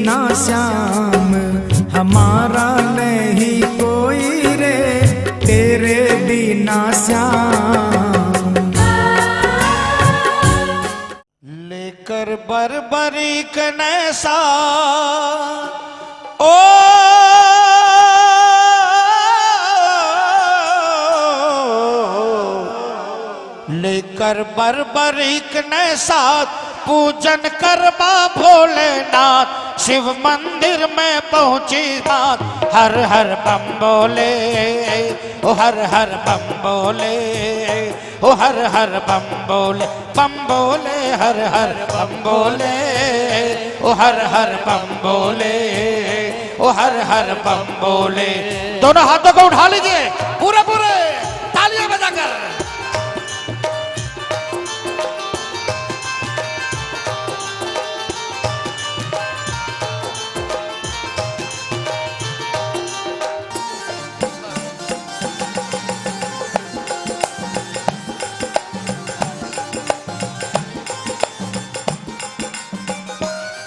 बिना श्याम हमारा नहीं कोई रे, तेरे बिना श्याम। लेकर बरबरी कनैसा ओ लेकर बरबरीक ने साथ पूजन करवा भोलेनाथ, शिव मंदिर में पहुंची बात, हर हर बम बोले ओ हर हर बम बोले ओ हर हर बम बोले, बम बोले हर हर बम बोले ओ हर हर बम बोले ओ हर हर बम बोले। दोनों हाथों को उठा लीजिए पूरे पूरे तालियां बजाकर।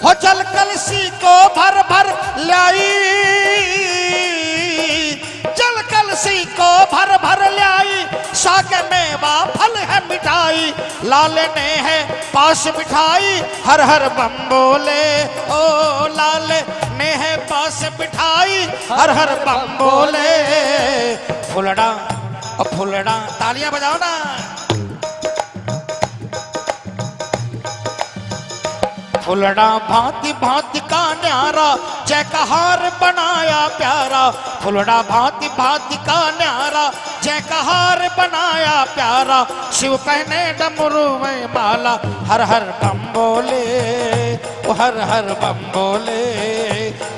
हो जल कलसी को भर भर लाई, जल कलसी को भर भर लाई, साग मेवा फल है मिठाई, लाल ने है पास बिठाई, हर हर बम बोले ओ लाल ने है पास बिठाई, हर हर बम बोले। फुलड़ा और फुलड़ा तालियां बजाओ ना। फुलड़ा भांति भांति का न्यारा, जयकार बनाया प्यारा, फुलड़ा भांति भांति का न्यारा, जयकार बनाया प्यारा, शिव पहने डमरू में माला, हर हर बम बोले ओ हर हर बम बोले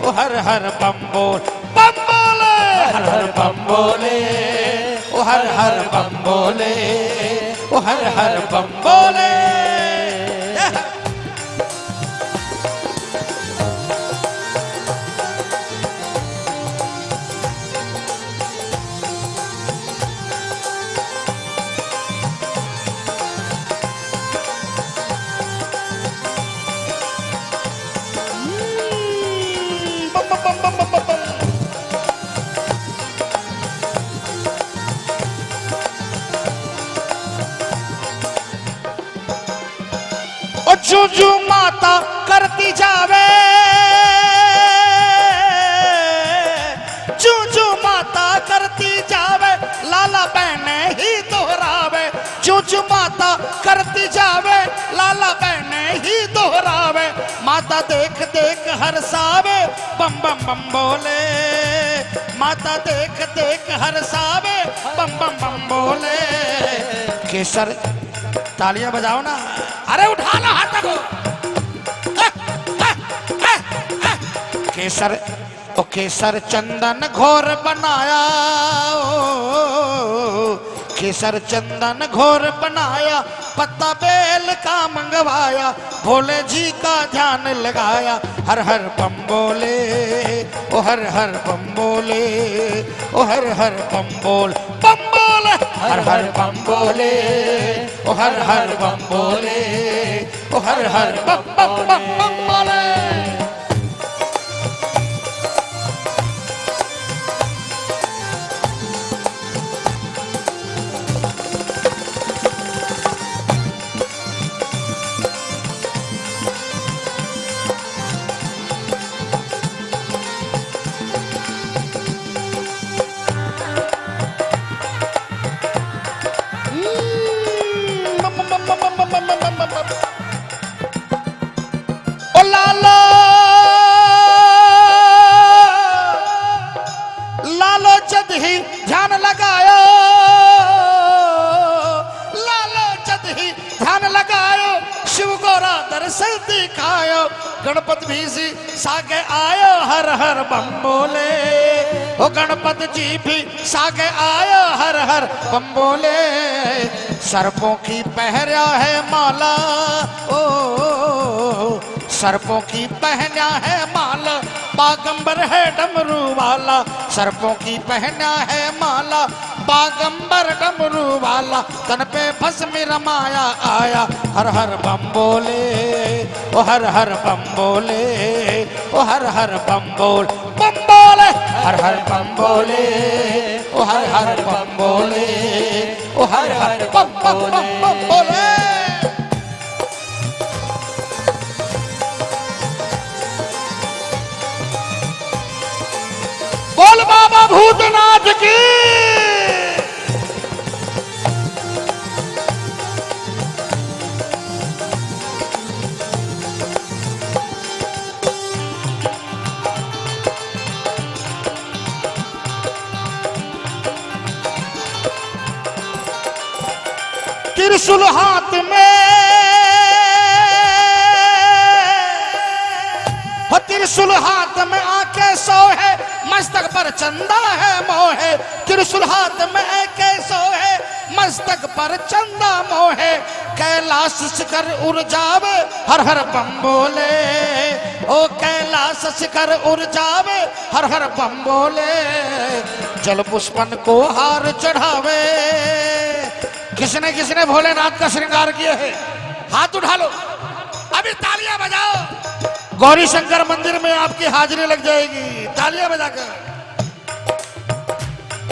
ओ हर हर बम बोल, बम बोले हर हर बम बोले ओ हर हर बम बोले ओ हर हर बम बोले। जू माता करती जावे, जू माता करती जावे, लाला बहने ही दोहरावे, जू माता करती जावे, लाला बहने ही दोहरावे, माता देख देख हरसावे, बम बम बम बोले, माता देख देख हरसावे, बम बम बम बोले। केसर तालियां बजाओ ना, अरे उठा लो हाथों को। केसर ओ केसर चंदन घोर बनाया, केसर चंदन घोर बनाया, पत्ता बेल का मंगवाया, भोले जी का ध्यान लगाया, हर हर बम बोले ओ हर हर बम बोले ओ हर हर बम बोल, बम बोले हर हर बम बोले ओ हर हर बम बोले ओ हर हर बम बम बम बम बोले। ध्यान लगायो, लालो जद ही ध्यान लगायो, शिव गोरा दर्शन दिखायो, गणपत भी सी सागे आयो, हर हर बम बोले ओ गणपत जी भी सागे आयो, हर हर बम बोले। सर्पों की पहरा है माला ओ सर्पों की पहना है माला, बागंबर है डमरू वाला, सर्पों की पहना है माला, बागंबर डमरू वाला, तन पे भस्म रमाया आया, हर हर बम बोले ओ हर हर बम बोले ओ हर हर बम बोले हर हर बम बोले ओ हर हर बम बोले ओ हर हर बम बोले। बोल बाबा भूतनाथ की। त्रिशूल हाथ में हो, त्रिशूल हाथ में आके सो है, मस्तक पर चंदा है मोहे। त्रिशूल हाथ में आके सो है, मस्तक पर चंदा मोहे। कैलाश शिखर उड़ जावे हर हर बम बोले, ओ कैलाश शिखर उड़ जावे हर हर बम बोले। जल पुष्पन को हार चढ़ावे। किसने किसने भोलेनाथ का श्रृंगार किया है? हाथ उठा लो, अभी तालियां बजाओ। गौरी शंकर मंदिर में आपकी हाजिरी लग जाएगी, तालियां बजाकर।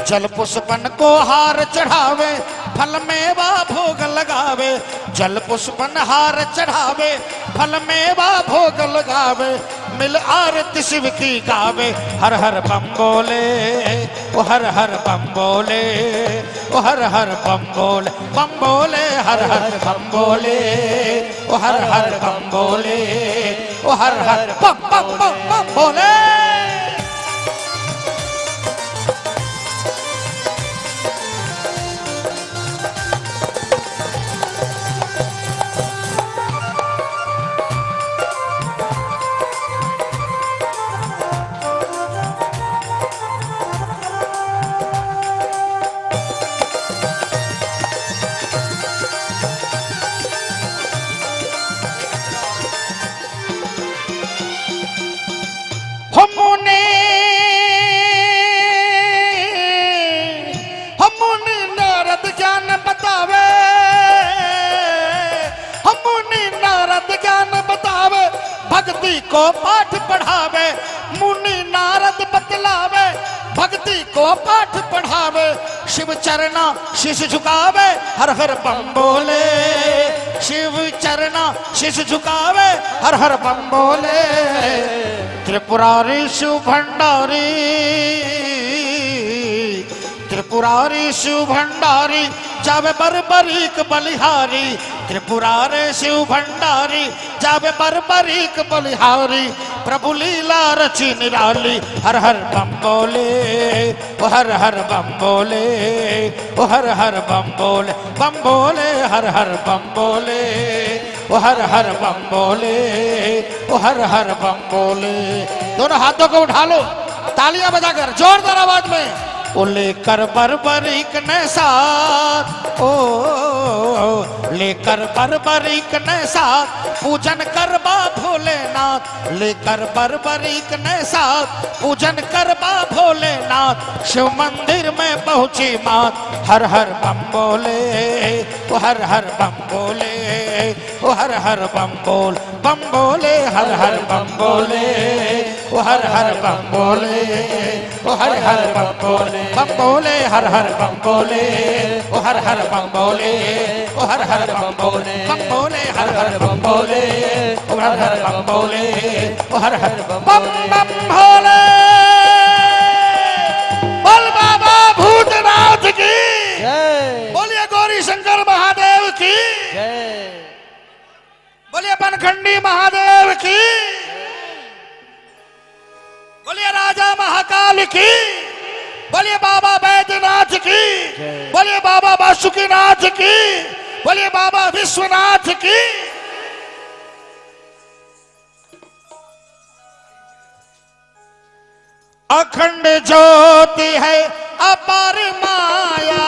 जल पुष्पन को हार चढ़ावे, फल मेवा भोग लगावे। जल पुष्पन हार चढ़ावे, फल मेवा भोग लगावे। मिल आरती शिव की गावे हर हर बम बोले, ओ हर हर बम बोले, ओ हर हर बम बोले हर हर बम बोले, ओ हर हर बम बोले, ओ हर हर बम बोले। मुनि नारद ज्ञान बतावे, मुनि नारद ज्ञान बतावे। भक्ति को पाठ पढ़ावे, मुनि नारद बतलावे। भक्ति को पाठ पढ़ावे, शिव चरना शीश झुकावे हर हर बम बोले। शिव चरना शीश झुकावे हर हर बम बोले। त्रिपुरारी शिव भंडारी, त्रिपुरारी शिव भंडारी जावे बरबरीक बलिहारी। त्रिपुरारी शिव भंडारी जावे बरबरीक बलिहारी। प्रभु लीला रची निराली हर हर बम बोले, ओ हर हर बम बोले, ओ हर हर बम बोले हर हर बम बोले, ओ हर हर बम बोले, ओ हर हर बम बोले। दोनों हाथों को उठा लो, तालियां बजाकर जोरदार आवाज में। ओ लेकर बरबरीक ने साथ, ओ लेकर बरबरीक ने साथ पूजन करबा भोलेनाथ। लेकर बरबरीक ने साथ पूजन करबा भोलेनाथ। शिव मंदिर में पहुंची मात हर हर बम बोले, ओ हर हर बम बोले, ओ हर हर बम बोले हर हर बम बोले, ओ हर हर बम बोले, ओ हर हर बम बोले हर हर बम बोले, ओ हर हर बम बोले, ओ हर हर बम बोले हर हर बम बोले, ओ हर हर बम बोले, ओ हर हर बम भोले। बोल बाबा भूतनाथ की जय, बोलिए गौरी शंकर महादेव की जय, बोलिए बनखंडी महादेव की, बोलिए राजा महाकाल की, बोलिए बाबा बैद्यनाथ की, बोलिए बाबा बासुकीनाथ की, बोलिए बाबा विश्वनाथ की। अखंड ज्योति है अपार माया,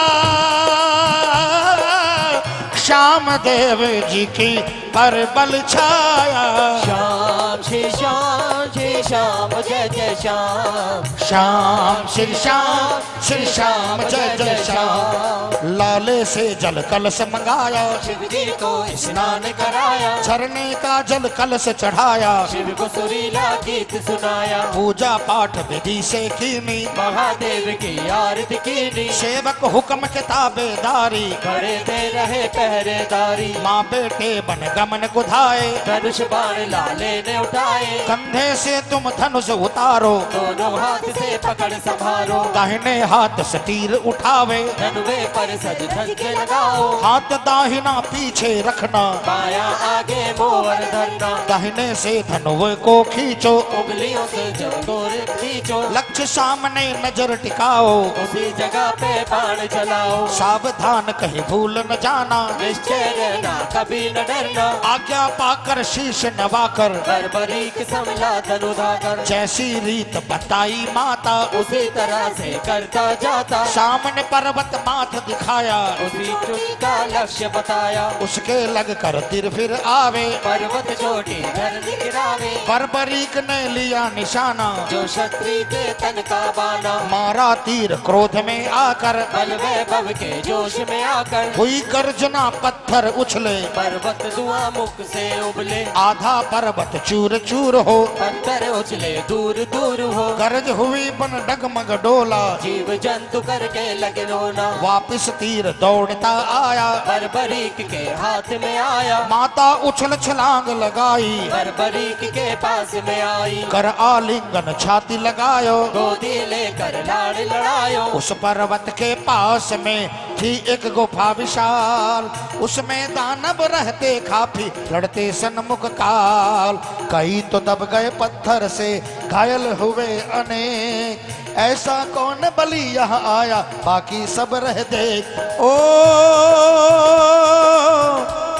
श्याम देव जी की परबल छाया। श्याम श्री श्याम जय जय श्याम, श्याम श्री श्याम श्री श्याम जय जय श्याम। लाले से जल कलश मंगाया, शिव जी को स्नान कराया, झरने का जल कलश चढ़ाया, शिव को सुरीला गीत सुनाया, पूजा पाठ विधि से कीनी, महादेव की आरती कीनी, सेवक हुक्म के ताबेदारी, खड़े दे रहे पहरेदारी, माँ बेटे बन गमन कुधाए, धनुष बाण लाले ने उठाए, कंधे से तुम धनुष उतारो, दोनों हाथ से पकड़ संभारो, दाहिने हाथ से तीर उठावे, धनुवे पर सज धज के लगाओ, हाथ दाहिना पीछे रखना, बाया आगे मोहर धरना, दाहिने से धनुवे को खींचो, उंगलियों से जब डोर खींचो, लक्ष्य सामने नजर टिकाओ, उसी जगह पे बाण चलाओ, सावधान कहीं भूल न जाना, निश्चय रहना कभी न डरना, आज्ञा पाकर शीश नवाकर, बर्बरीक समला धनुधाकर, जैसी रीत बताई माता, उसी तरह से करता जाता, सामने पर्वत माथ दिखाया, उसी चुप का लक्ष्य बताया, उसके लग कर तीर फिर आवे, पर्वत चोटी धर गिरावे, बर्बरीक ने लिया निशाना, जो क्षत्रिय के तन का बाना, मारा तीर क्रोध में आकर, बल वैभव के जोश में आकर, हुई गर्जना पत्थर उछले, पर्वत धुआं मुख से उबले, आधा पर्वत चूर चूर हो, पत्थर उछले दूर दूर हो, गरज हुई बन डगमग डोला, जीव जंतु करके लगे रोना, वापिस तीर दौड़ता आया, बर्बरीक के हाथ में आया, माता उछल छलांग लगाई, बर्बरीक के पास में आई, कर आलिंगन छाती लगायो, गोदी लेकर लाड़ लड़ायो, उस पर्वत के पास में थी एक गुफा विशाल, उसमें दानव रहते काफी लड़ते सन्मुख काल, कई तो दब गए पत्थर से घायल हुए अनेक, ऐसा कौन बलि यहाँ आया बाकी सब रह देख। ओ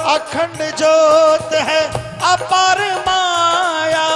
अखंड ज्योत है अपार माया,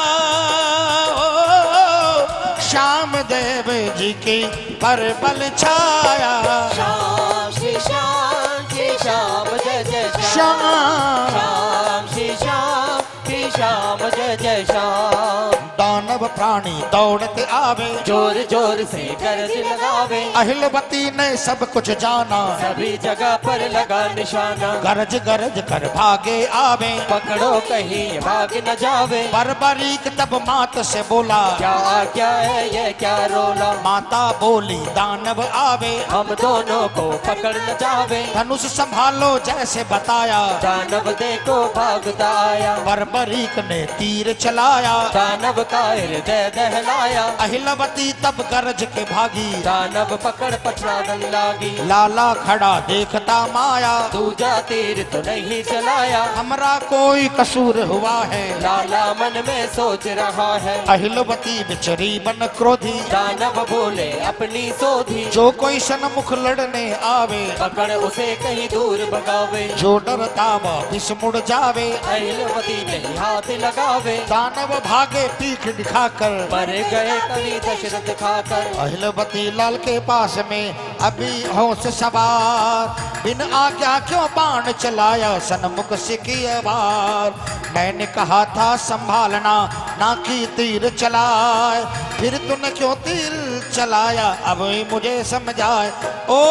ओ श्याम देव जी की पर बल छाया, श्याम श्री श्याम श्री श्याम जय जय श्याम, श्याम श्याम श्री श्याम श्री श्याम जय जय श्याम, दानव प्राणी दौड़ते आवे, जोर जोर से गरज लगावे, अहिलवती ने सब कुछ जाना, सभी जगह पर लगा निशाना, गरज गरज कर भागे आवे, पकड़ो कहीं भाग न जावे, बर्बरीक तब मात से बोला, क्या आज्ञा है ये क्या रोला, माता बोली दानव आवे, हम दोनों को पकड़ न जावे, धनुष संभालो जैसे बताया, दानव देखो भागता आया, बर्बरीक ने तीर चलाया, दानव का हृदय दहलाया, अहिलवती तब गरज के भागी, दानव पकड़ पछाड़न लागी, लाला खड़ा देखता माया, दूजा तीर तो नहीं चलाया, हमरा कोई कसूर हुआ है, लाला मन में सोच रहा है, अहिलवती बिचरी बन क्रोधी, दानव बोले अपनी सोधी, जो कोई सन्मुख लड़ने आवे, पकड़ उसे कहीं दूर भगावे, जो डरता वापिस मुड़ जावे, अहिलवती नहीं हाथ लगावे, दानव भागे पीठ दिखाकर, मर गए कभी दशरथ खाकर, अहिलवती लाल के पास में अभी होश सवार, बिन आज्ञा क्यों बाण चलाया सन्मुख से किया वार, मैंने कहा था संभालना ना कि तीर चलाए, फिर तूने क्यों तीर चलाया अब मुझे समझाए। ओ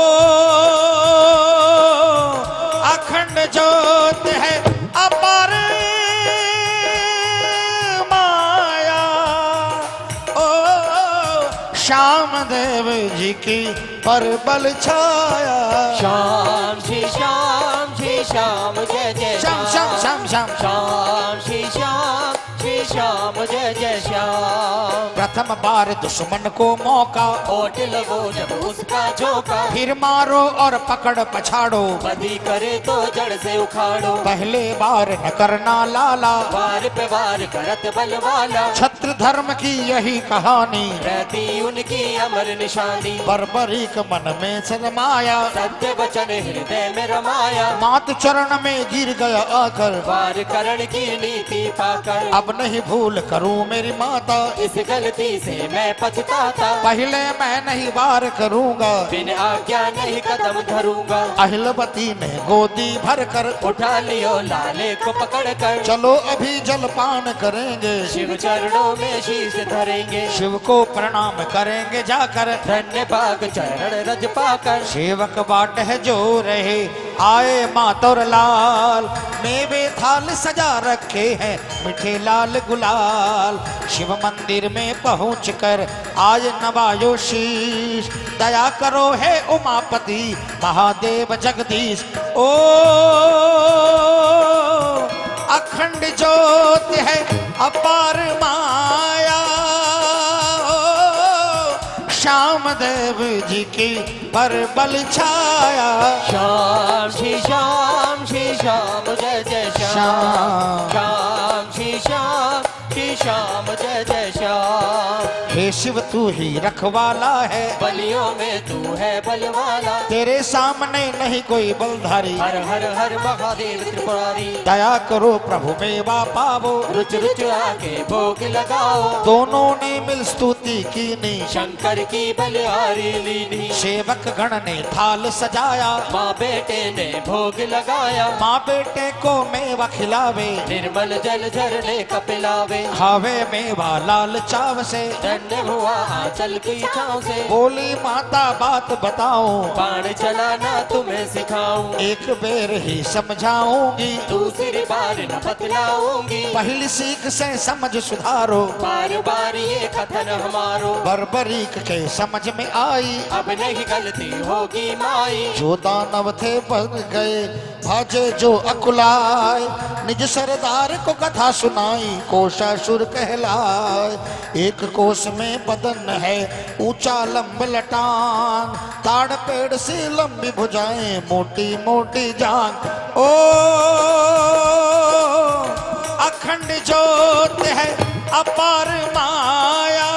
अखंड ज्योत है अपार माया, ओ श्याम देव जी की पर बल छाया, श्याम श्री श्याम श्री श्याम जय जय श्याम श्याम श्याम श्याम श्याम श्री श्याम श्री श्याम जय जय श्याम, प्रथम बार दुश्मन को मौका, ओट लगो जब उसका झोंका, फिर मारो और पकड़ पछाड़ो, बदी करे तो जड़ से उखाड़ो, पहले बार न करना लाला, वार पे वार करत बल वाला, छत्र धर्म की यही कहानी, रहती उनकी अमर निशानी, बर्बरीक मन में शर्माया, सत्य वचन हृदय में रमाया, मात चरण में गिर गया आकर, वार करण की नीति पाकर, अब नहीं भूल करूं मेरी माता, इस गलती नहीं से मैं पछताता, पहले मैं नहीं वार करूंगा, बिन आज्ञा नहीं कदम धरूंगा। अहिलवती ने गोदी भर कर उठा लियो लाले को पकड़ कर, चलो अभी जलपान करेंगे, शिव चरणों में शीश धरेंगे। शिव को प्रणाम करेंगे जाकर, धन्य भाग चरण रज पाकर। सेवक बाट है जो रहे आए मातोर लाल, मेवे थाल सजा रखे हैं मीठे लाल गुलाल। शिव मंदिर में पहुँच कर आज नवायो शीश, दया करो है उमापति महादेव जगदीश। ओ अखंड ज्योत है अपार माया, श्याम देव जी की पर बल छाया। श्याम श्री श्याम श्री श्याम जय जय श्याम, श्याम श्री श्याम श्री श्याम जय जय श्याम। हे शिव तू ही रखवाला है, बलियों में तू है बलवाला, तेरे सामने नहीं कोई बलधारी। हर हर हर महादेव त्रिपुरारी, दया करो प्रभु मेवा पावो, रुच रुच आके भोग लगाओ। दोनों ने मिल स्तुति कीनी, शंकर की बलिहारी लीनी। सेवक गण ने थाल सजाया, माँ बेटे ने भोग लगाया। माँ बेटे को मेवा खिलावे, निर्मल जल झरने का पिलावे। खावे मेवा लाल चाव से, धन्य हुआ आंचल की छाँव से। बोली माता बात बताओ, बाण चलाना तुम्हें सिखाऊं। एक बेर ही समझाऊंगी, दूसरी बार न बतलाऊंगी। पहली सीख से समझ सुधारो, बार बार ये कथन हमारो। बर्बरीक के समझ में आई, अब नहीं गलती होगी माई। जो दानव थे बन गए भाजे जो अकुलाए, निज सरदार को कथा सुनाई कोषासुर कहलाए। एक कोष में बदन है ऊंचा लंब लटान, ताड़ पेड़ से लंबी भुजाएं मोटी मोटी जान। ओ अखंड ज्योत है अपार माया,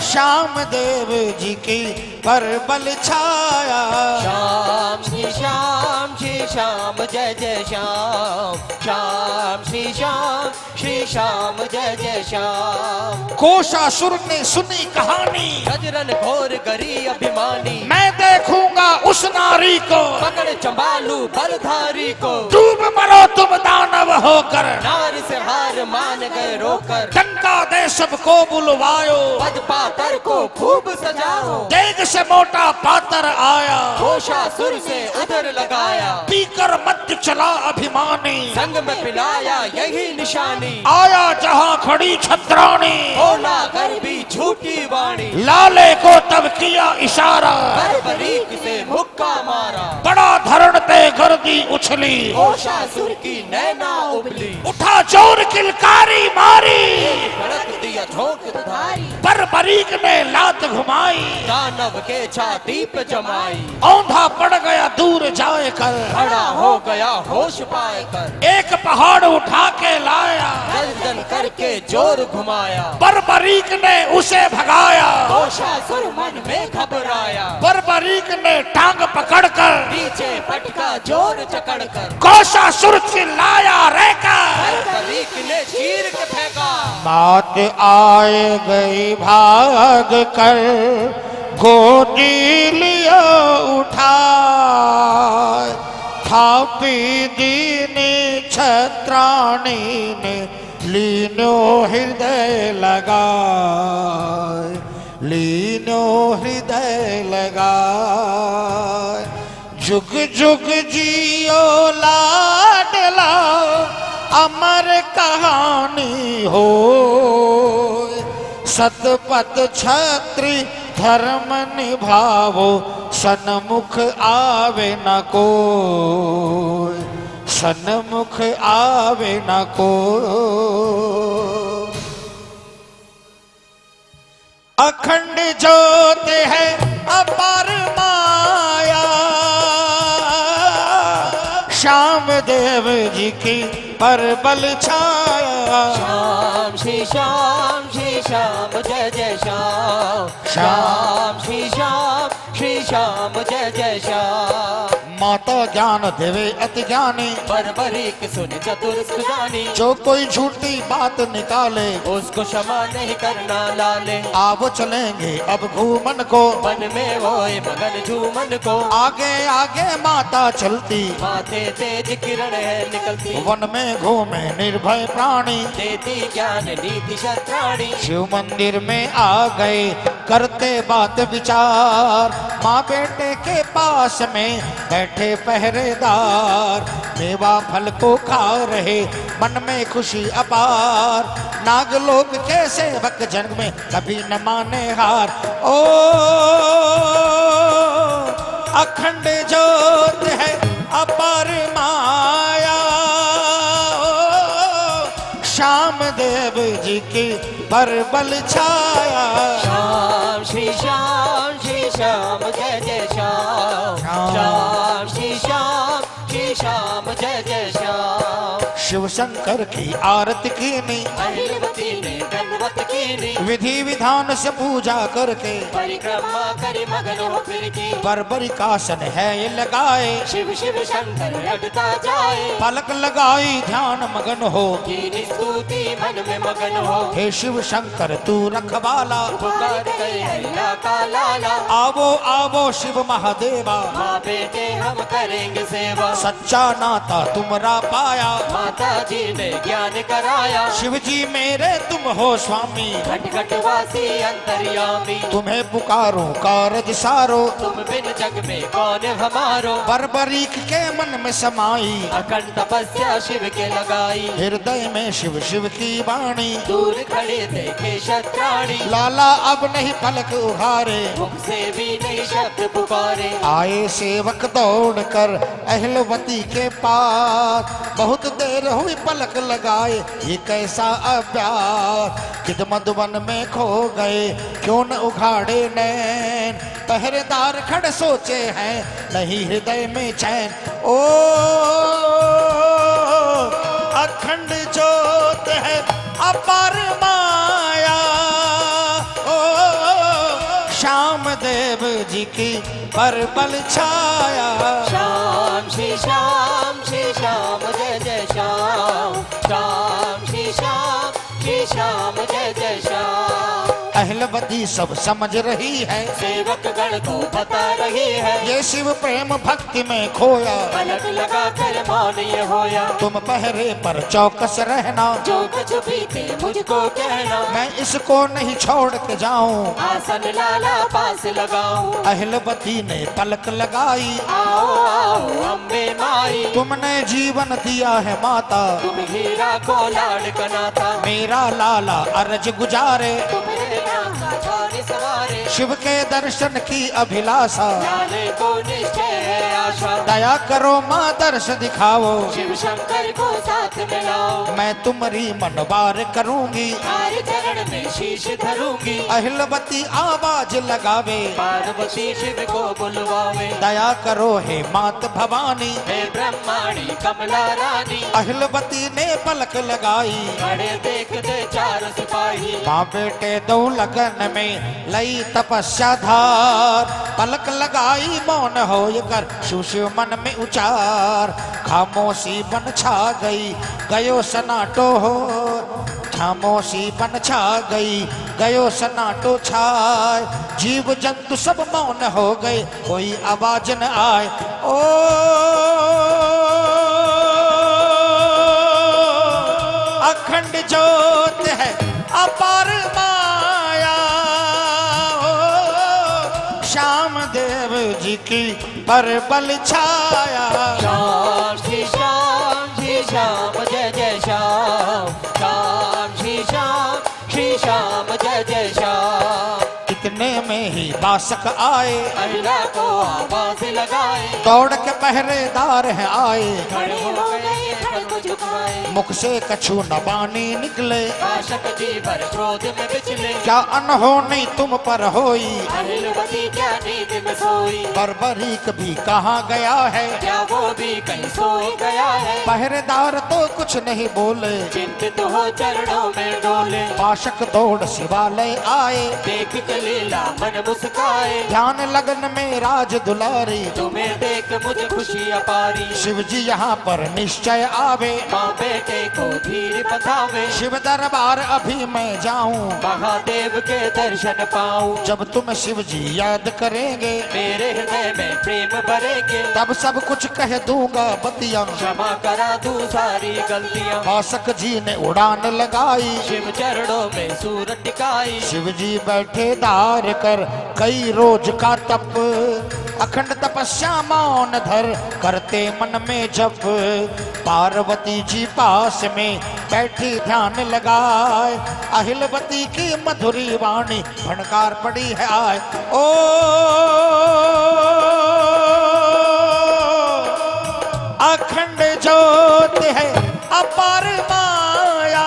श्याम देव जी की पर बल छाया। श्याम श्री श्याम श्री श्याम जय जय श्याम, श्याम श्री श्याम श्री श्याम जय जय श्याम। कोषासुर ने सुनी कहानी, गजरन घोर गरी अभिमानी। मैं देखूंगा उस नारी को, पकड़ चंबालू बलधारी को। डूब मरो तुम दानव होकर, नार से हार मान गए रोकर। डंका दे सबको बुलवायो, पद पातर को खूब सजाओ। देग से मोटा पातर आया, कोषासुर से उधर लगाया। पीकर मत चला अभिमानी, संग में पिलाया यही निशानी। आया जहां खड़ी छत्राणी, बोला गर्भी झूठी वाणी। लाले को तब किया इशारा, बर्बरीक से मुक्का मारा। बड़ा धरण ते गर्दी उछली, कोषासुर की नैना उबली। उठा जोर किलकारी मारी, भड़क दिया झोंक धारी। बर्बरीक ने लात घुमाई, दानव के छाती पे जमाई। औंधा पड़ गया दूर जाए कर, खड़ा हो गया होश पाए कर। एक पहाड़ उठा के लाया, गर्दन करके जोर घुमाया। बर्बरीक ने उसे भगाया, कोषासुर मन में घबराया। बर्बरीक ने टांग पकड़कर नीचे पटका जोर चकड़ कर। कोषासुर चिल्लाया रहकर, बर्बरीक ने चीर के फेंका। बात आए गई भाग कर, गोदी लिया उठा। थापी दीनी छत्राणी ने लीनो हृदय लगा, लीनो हृदय लगा। जुग जुग जियो लाडला, अमर कहानी हो। सतपथ छत्री धर्म निभावो, सन्मुख आवे न कोई, सन्मुख आवे न कोई। अखंड ज्योत है अपार माया, श्याम देव जी की पर बल छाया। श्याम श्री श्याम श्री श्याम जय जय श्याम, श्याम श्री श्याम श्री श्याम जय जय श्याम। माता ज्ञान देवे अति ज्ञानी। बर्बरीक सुन चतुर सुजानी, जो कोई झूठी बात निकाले उसको क्षमा नहीं करना लाले। आप चलेंगे अब घूमन को, मन में होए मगन झूमन को। आगे आगे माता चलती, माथे तेज किरण है निकलती। वन में घूमे निर्भय प्राणी, देती ज्ञान नीति शस्त्राणी। शिव मंदिर में आ गए करते बात विचार, माँ बेटे के पास में बैठे पहरेदार। मेवा फल को खा रहे मन में खुशी अपार, नागलोक के सेवक जन्म में कभी न माने हार। ओ अखंड ज्योत है अपार माया, श्याम देव जी की बल छाया। श्याम श्री श्याम श्री श्याम जय जय श्याम। श्याम श्री श्याम श्री श्याम जय जय श्याम। शिव शंकर की आरती कीनी, अहिलवती ने दंडवत कीनी। विधि विधान से पूजा करके परिक्रमा करी मगन हो फिर की। बर्बरी कासन है ये लगाए, शिव शिव शंकर लटता जाए। पलक लगाई ध्यान मगन हो, कीनी स्तुति मन में मगन हो। हे शिव शंकर तू रखवाला, पुकार गए हल्ला का लाला। आवो आवो शिव महादेवा, माँ बेटे हम करेंगे सेवा। सच्चा नाता तुमरा पाया, माता जी ने ज्ञान कराया। शिव जी मेरे तुम हो स्वामी, घट घट वासी अंतर्यामी। तुम्हें पुकारो कारज सारो, तुम बिन जग में कौन हमारो। बर्बरीक के मन में समाई, अखंड तपस्या शिव के लगाई। हृदय में शिव शिव की वाणी, दूर खड़े देखे शत्राणी। लाला अब नहीं पलक उहारे, मुख से भी नहीं शब्द पुकारे। आए सेवक दौड़ कर अहिलवती के पास, बहुत देर हुई पलक लगाए ये कैसा अभ्यास। किद मधुबन में खो गए क्यों न उघाड़े नैन, पहरेदार खड़ सोचे हैं नहीं हृदय में चैन। ओ अखंड ज्योत है अपार माया, ओ श्याम देव जी की बल छाया। श्याम श्री श्याम श्री श्याम जय जय श्याम। श्याम श्री श्याम श्री श्याम जय जय श्याम। अहिलवती सब समझ रही है, सेवक गण को बता रही है। ये शिव प्रेम भक्ति में खोया, पलक लगा कर मौन ये होया। तुम पहरे पर चौकस रहना, जो कुछ बीते मुझको कहना। मैं इसको नहीं छोड़ के जाऊं, आसन लाला पास लगाऊं। अहिलवती ने पलक लगाई, आओ आओ अम्बे माई। तुमने जीवन दिया है माता, तुम हीरा को लाड़ कनाता। मेरा लाला अर्ज गुजारे, तुम्हारे नाम का छाने सवारे। शिव के दर्शन की अभिलाषा, लाले को निश्चय है आशा। दया करो माँ दर्श दिखाओ, शिव शंकर को साथ मिलाओ। मैं तुम्हारी मनवार करूंगी, हमारे चरण में शीश धरूंगी। अहिलवती आवाज लगावे, पार्वती शिव को बुलवावे। दया करो हे मात भवानी, हे ब्रह्माणी कमला रानी। अहिलवती ने पलक लगाई, खड़े देखते चार सिपाही। माँ बेटे दो लगन में लई तपस्या धार, पलक लगाई मौन हो कर शिव शिव मन में उचार। खामोशी बन छा गई गयो सनाटो हो, खामोशी बन छा गई गयो सनाटो छाय। जीव जंतु सब मौन हो गए कोई आवाज न आए। ओ अखंड ज्योत है अपार माया, ओ श्याम देव जी की बल छाया। श्याम श्री श्याम श्री श्याम जय जय श्याम। श्याम श्री श्याम श्री श्याम जय जय श्याम। इतने में ही बासक आए, अल्लाह को आवाज लगाए। दौड़ के पहरेदार हैं आए, खड़े हो गए सर को झुकाए। मुख से कछु न बानी निकले, आशक जी पर क्रोध में बिचले। क्या अनहोनी तुम पर होई, अहिलवती क्या नींद में सोई। बर्बरीक भी कहाँ गया है, क्या वो भी कहीं सोई गया है। पहरेदार तो कुछ नहीं बोले, चिंतित हो चरणों में डोले। पाशक दौड़ शिवालय आए, देख के लीला मन मुस्काए। ध्यान लगन में राज दुलारी, तुम्हें देख मुझे खुशी अपारी। शिव जी यहाँ पर निश्चय आवे, माँ बेटे को धीर बधावे। शिव दरबार अभी मैं जाऊं, महादेव के दर्शन पाऊं। जब तुम शिव जी याद करेंगे, मेरे हृदय में प्रेम भरेंगे। तब सब कुछ कह दूंगा बतिया। क्षमा करा दूं सारी गलतियां। वासक जी ने उड़ान लगाई, शिव चरणों में सूर टिकाई। शिव जी बैठे धार कर कई रोज का तप, अखंड तपस्या मौन धर करते मन में जप। पार्वती जी पास में बैठी ध्यान लगाए, अहिलवती की मधुरी वाणी भणकार पड़ी है आए। ओ अखंड ज्योत है अपार माया,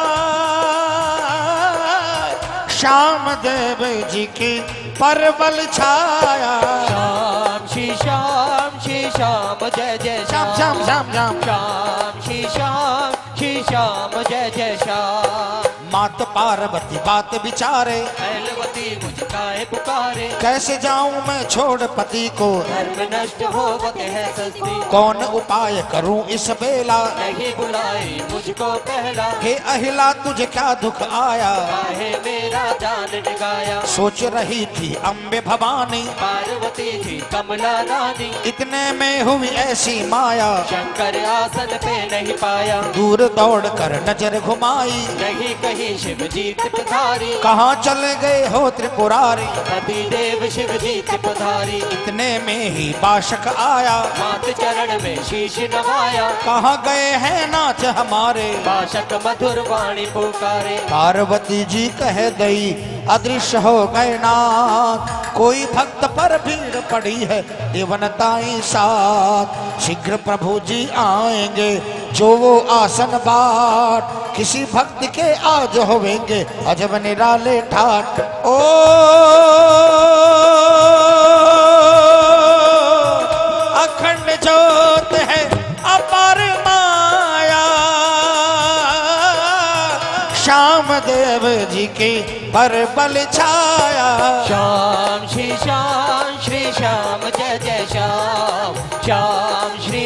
श्याम देव जी की परबल छाया। श्याम श्री श्याम श्री श्याम जय जय श्याम श्याम। श्याम श्याम श्याम। श्याम श्री श्याम श्री श्याम जय जय श्याम। मात पार्वती बात विचारे, अहिलवती मुझ काहे पुकारे। कैसे जाऊं मैं छोड़ पति को, धर्म नष्ट होवत है सस्ती। कौन उपाय करूं इस बेला। नहीं बुलाई मुझको पहला, हे अहिला तुझे क्या दुख आया। काहे मेरा जान निगाया। सोच रही थी अम्बे भवानी, पार्वती थी कमला रानी। इतने में हुई ऐसी माया, शंकर आसन पे नहीं पाया। दूर दौड़ कर नजर घुमाई, नहीं कहीं शिव जी त्रिपुधारी। कहाँ चले गए हो त्रिपुरारी। पति देव शिव जी त्रिपुधारी। इतने में ही बाशक आया, मात चरण में शीश नवाया। कहाँ गए हैं नाथ हमारे। बाशक मधुर वाणी पुकारे। पार्वती जी कह गई अदृश्य हो गए नाथ, कोई भक्त पर भीड़ पड़ी है देवनताई साथ। शीघ्र प्रभु जी आएंगे जो वो आसन बाट, किसी भक्त के आज होवेंगे अजब निराले ठाट। ओ अखंड ज्योत है अपार माया, श्याम देव जी की परबल छाया। श्याम श्री श्याम जय जय श्याम। श्याम श्री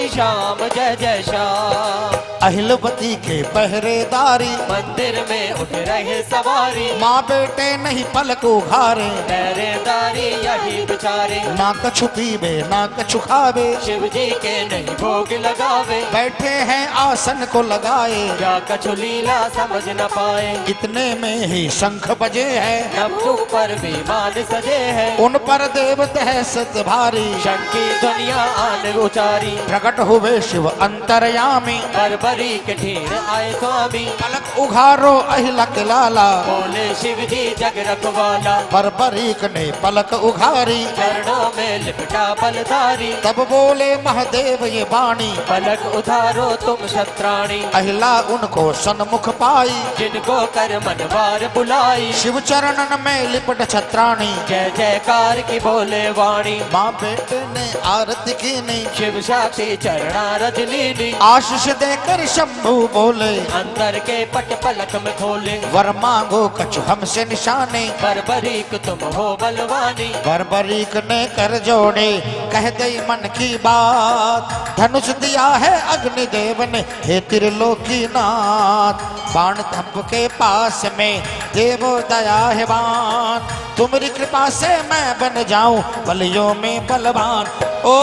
श्याम जय जय श्याम। अहिलवती के पहरेदारी, मंदिर में उठ रहे सवारी। माँ बेटे नहीं पलक उघारे, पहरेदारी यही बेचारे। ना कछु पीवे ना कछु खावे, शिव जी के नहीं भोग लगावे। बैठे हैं आसन को लगाए, क्या कछु लीला समझ न पाए। इतने में ही शंख बजे है, नवदुख पर विमान सजे है। उन पर देव दहशत भारी, शंख की दुनिया आन उचारी। प्रकट हुए शिव अंतर्यामी, बरबरी के ढेर आए स्वामी। पलक उघारो अहिला के लाला, बोले शिव जी जग रखवाला। बरबरीक ने पलक उघारी, चरणों में लिपटा बलधारी। तब बोले महादेव ये वाणी, पलक उधारो तुम शत्राणी। अहिला उनको सन्मुख पाई, जिनको कर मनवार बुलाई। शिव चरणन में लिपट छत्राणी। जय जयकार की बोले वाणी। माँ बेटे ने आरती की नी, शिव साक्षी चरणा रजनीनी। आशीष देकर शंभु बोले, अंदर के पट पलक में खोले। वर मांगो कछु हमसे निशाने। बरबरीक तुम हो बलवानी। बरबरीक ने कर जोड़े कह गई मन की बात, धनुष दिया है अग्निदेव ने हे त्रिलोकी नाथ। बाण थंप के पास में देवो दया है बान, तुम्हारी कृपा से मैं बन जाऊं बलियों में बलवान। ओ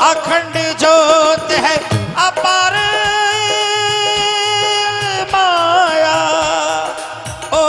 अखंड ज्योत है अपार माया, ओ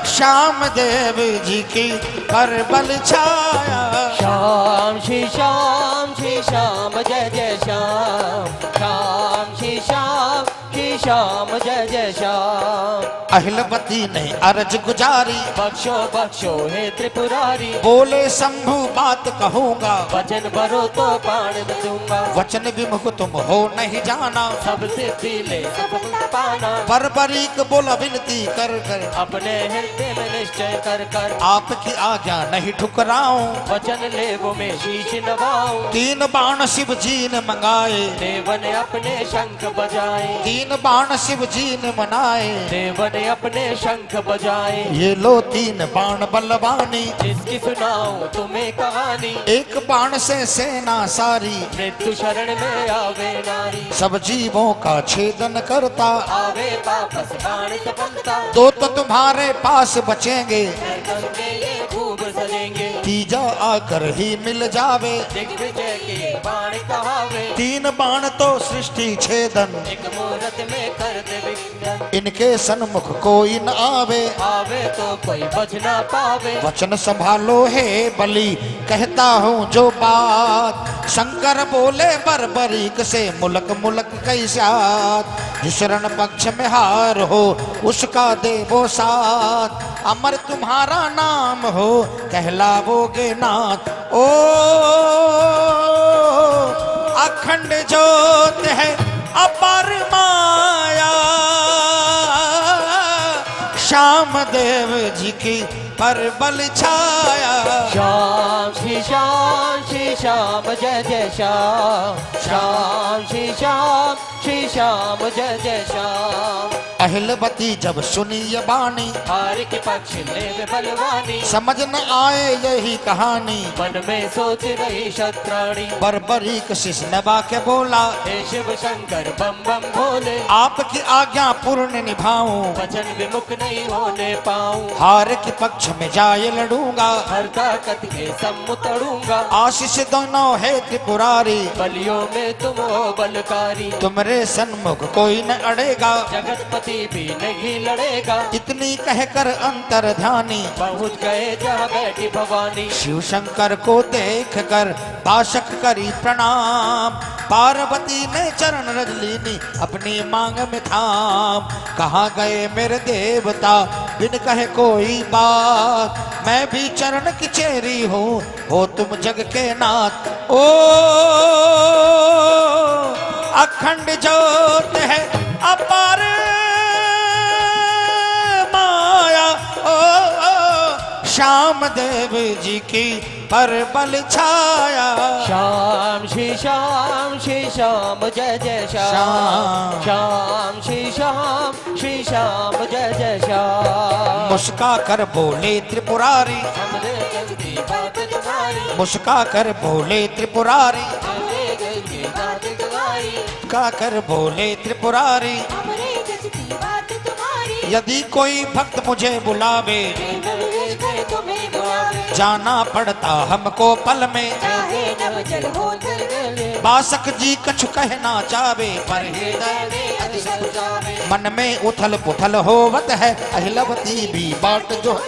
श्याम देव जी की परबल छाया। श्याम श्री श्याम जय जय श्याम। श्याम श्री श्याम जय जय श्याम। अहिलवती ने अर्ज गुजारी, बख्शो बख्शो हे त्रिपुरारी। बोले शंभु बात कहूंगा, वचन भरो तो बाण न दूंगा। वचन विमुख तुम हो नहीं जाना, सब सिद्धि ले सब पाना। बरबरीक बोला विनती कर कर, अपने हृदय में निश्चय कर कर। आपकी आज्ञा नहीं ठुकराऊं, वचन ले वो में शीश नवाऊं। 3 बाण शिव जी ने मंगाए, देव ने अपने शंख बजाए। 3 बाण बाण शिव जी ने मनाए, देव ने अपने शंख बजाए। ये लो 3 बाण बलवानी, जिसकी सुनाऊं तुम्हें कहानी, एक बाण से सेना सारी, मृत्यु शरण में आवे नारी। सब जीवों का छेदन करता, आवे वापस बाण सपनता, 2 तो तुम्हारे पास बचेंगे, नरकम में ये खूब सजेंगे। तीजा आकर ही मिल जावे, दिग्विजय के बाण कहावे, 3 बाण तो सृष्टि छेदन, एक मुहूर्त में कर दे विघ्न। इनके सन्मुख कोई न आवे, आवे तो कोई बच ना पावे। वचन संभालो हे बलि, कहता हूँ जो बात। शंकर बोले बर्बरीक से, मुलक मुलक कैसात। जिस रण पक्ष में हार हो, उसका देवो साथ। अमर तुम्हारा नाम हो, कहलावोगे नाथ। ओ अखंड ज्योत है अपार माया, श्याम देव जी की पर बल छाया। श्याम श्री श्याम श्री श्याम जय जय श्याम, श्याम श्री श्याम श्री श्याम जय जय श्याम। अहिलवती जब सुनी ये बाणी, हार के पक्ष ले बलवानी, समझ न आए यही कहानी। मन में सोच रही शत्राणी, बर्बरीक शिष नभा के बोला, हे शिव शंकर बम बम भोले। आपकी आज्ञा पूर्ण निभाऊं, वचन विमुख नहीं होने पाऊं। हार के पक्ष में जाए लड़ूंगा, हर ताकत के सम्मुख अड़ूंगा। आशीष दोनों है त्रिपुरारी, बलियों में तुम हो बलकारी। तुम्हारे सन्मुख कोई न अड़ेगा, जगतपति भी नहीं लड़ेगा। इतनी कहकर अंतर ध्यानी, पहुँच गए जहाँ बैठी भवानी। शिव शंकर को देख कर पाशक करी प्रणाम। पार्वती ने चरण रज लीनी, अपनी मांग में थाम। कहाँ गए मेरे देवता, बिन कहे कोई बात। मैं भी चरण की चेरी हूँ, हो तुम जग के नाथ। ओ अखंड ज्योत है अपार माया, ओ श्याम देव जी की पर बल छाया। श्याम श्री श्याम श्री श्याम जय जय श्याम, श्याम श्री श्याम श्री श्याम जय जय श्याम। मुस्का कर बोले त्रिपुरारी, हमरे दिल की बात तुम्हारी। मुस्का कर बोले त्रिपुरारी, हमरे दिल की बात तुम्हारी। मुस्का कर बोले त्रिपुरारी। हमरे जज की बात तुम्हारी। यदि कोई भक्त मुझे बुलावे, नवरेश कर तुम्हें बुलावे। जाना पड़ता हमको पल में। चाहे नव जल हो थल गले। बासक जी कछु कहना चावे, पर हृदय में अतिशय जावे। मन में उथल पुथल होवत है। अहिलवती भी बाट जो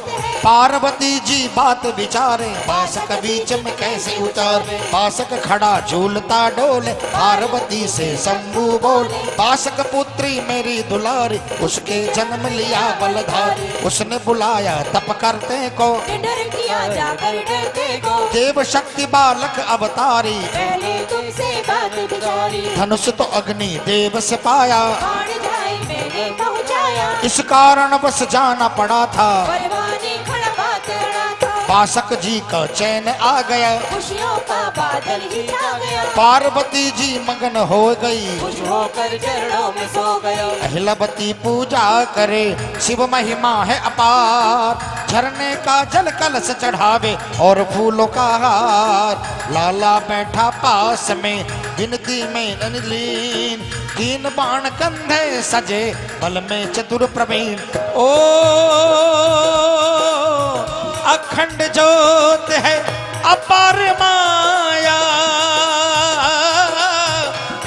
पार्वती जी बात विचारे, बासक बीच में कैसे उतारे। बासक खड़ा झूलता डोले, पार्वती से शंभु बोल। बासक पुत्री मेरी दुलारी, उसके जन्म लिया बलधारी। उसने बुलाया तप करते को, डर किया जाकर डरते को। देव शक्ति बालक अवतारी। पहले तुमसे बात बिगाड़ी। धनुष तो अग्नि देव से पाया, बाण ढाई मैंने पहुँचाया। इस कारण बस जाना पड़ा था। बलवानी खड़ा पातड़ा था। बासक जी का चैन आ गया, खुशियों का बादल ही छा गया। पार्वती जी मगन हो गई, खुश होकर चरणों में सो गया। अहिलवती पूजा करे, शिव महिमा है अपार। झरने का जल कलश चढ़ावे और फूलों का हार। लाला बैठा पास में, विनती में लीन। 3 बाण कंधे सजे, बल में चतुर प्रवीण। ओ अखंड ज्योत है अपार माया,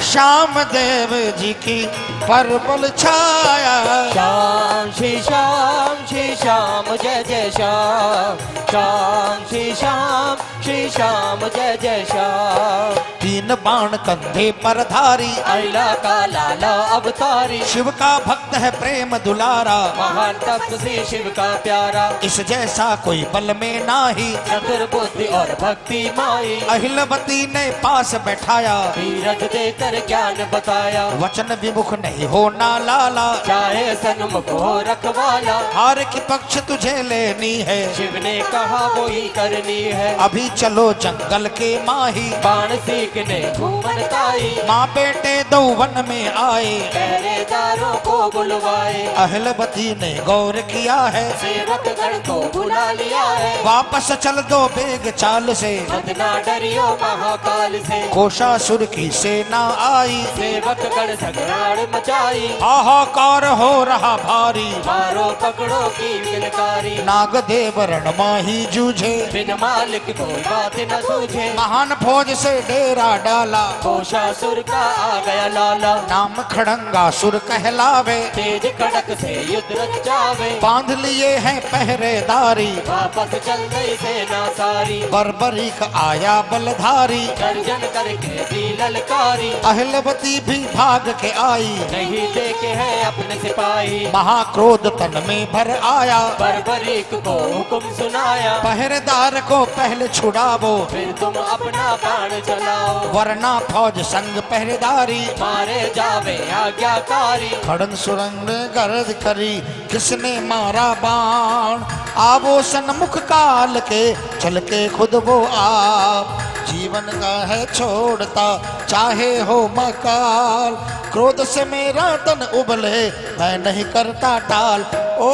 श्याम देव जी की पर बल छाया। श्याम श्री श्याम श्री श्याम जय जय श्याम, श्याम श्री श्याम श्री श्याम जय जय श्याम। 3 बाण कंधे पर धारी, अहिला का लाला अवतारी। शिव का भक्त है प्रेम दुलारा। महान तप से शिव का प्यारा। इस जैसा कोई बल में नाही, चतुर बुद्धि और भक्ति माई। अहिलवती ने पास बैठाया, धीरज देकर ज्ञान बताया। वचन विमुख नहीं होना लाला। चाहे सन्मुख हो रखवाला। हार की पक्ष तुझे लेनी है, शिव ने कहा वो ही करनी है। अभी चलो जंगल के माही। बाण सीखने चले घूमन ताई, माँ बेटे दो वन में आए, पहरेदारों को बुलवाए, अहलवती ने गौर किया है, सेवक गण को बुला लिया है, वापस चल दो बेग चाल से, मत ना डरियो महाकाल से, कोषासुर की सेना आई, सेवक गण झगड़ाड़ मचाई, हाहाकार हो रहा भारी, मारो पकड़ो की किलकारी, नागदेव रण माही जूझे, बिन मालिक कोई बात न सूझे, महान फौज से डेरा डाला, कोषासुर का आ गया लाला, नाम खड़ंगा सुर कहलावे, तेज कड़क से युद्ध रच जावे, बांध लिए हैं पहरेदारी, वापस चल गई सेना सारी, बर्बरीक आया बलधारी, गर्जन करके दी ललकारी, अहलवती भी भाग के आई, नहीं देखे है अपने सिपाही, महाक्रोध तन में भर आया, बर्बरीक को हुक्म सुनाया, पहरेदार को पहले छुड़ावो, फिर तुम अपना बाण चलाओ, वरना फौज संग पहरेदारी, मारे जावे आज्ञाकारी, खड़न सुरंग ने गर्द करी, किसने मारा बाण, आवो सन्मुख काल के, चल के खुद वो आप, जीवन का है छोड़ता चाहे हो मकाल, क्रोध से मेरा तन उबले मैं नहीं करता टाल, ओ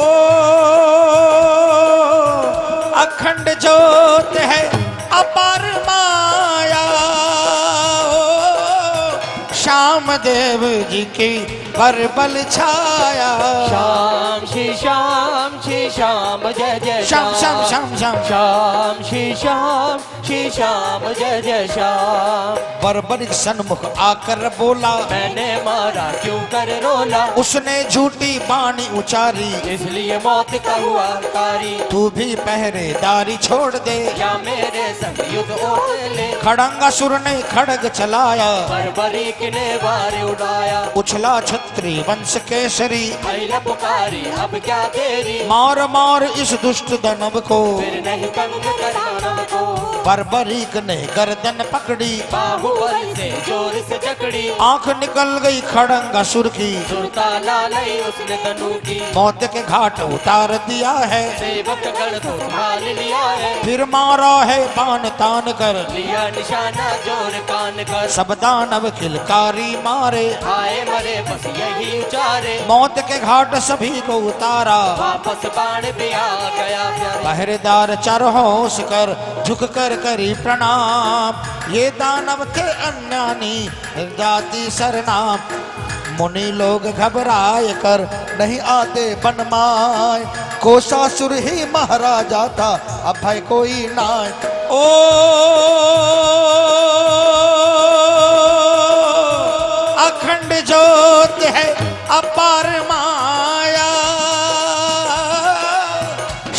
अखंड ज्योत है अपार माया, ओ श्याम देव जी की पर बल छाया, श्याम श्री श्याम श्री श्याम जय जय श्याम श्याम श्याम श्याम श्याम श्री श्याम जय जय श्याम, बर्बरिक सन्मुख आकर बोला, मैंने मारा क्यों कर रोला, उसने झूठी बाणी उचारी, इसलिए मौत का हुआ कारी, तू भी पहरेदारी छोड़ दे, या मेरे संग युद्ध ओढ़ ले, खड़ंगा सुर ने खड़ग चलाया, बर्बरीक ने वार उड़ाया, उछला छत्री वंश केसरी, महिला पुकारी अब क्या तेरी, मार मार इस दुष्ट दानव को, फिर नहीं तंग करना को, बर्बरीक ने गर्दन पकड़ी, बाहुबल से जोर से जकड़ी, आंख निकल गई खड़ंगा सुर की, सुरता लालई उसने तनु की, मौत के घाट उतार दिया है, सेवक गण को भाल लिया है, फिर मारा है बाण तान कर, लिया निशाना जोर कान कर, सब दानव किलकारी मारे, आए मरे बस यही उचारे, मौत के घाट सभी को उतारा, वापस बाण भी आ गया प्यारे, पहरेदार चरहोस कर झुक कर करी प्रणाम, ये दानव थे अन्यानी जाति सरनाम, मुनि लोग घबराए कर नहीं आते बनमाए, कोषासुर ही महाराजा था अब भय कोई नाय, ओ अखंड ज्योत है अपार माया,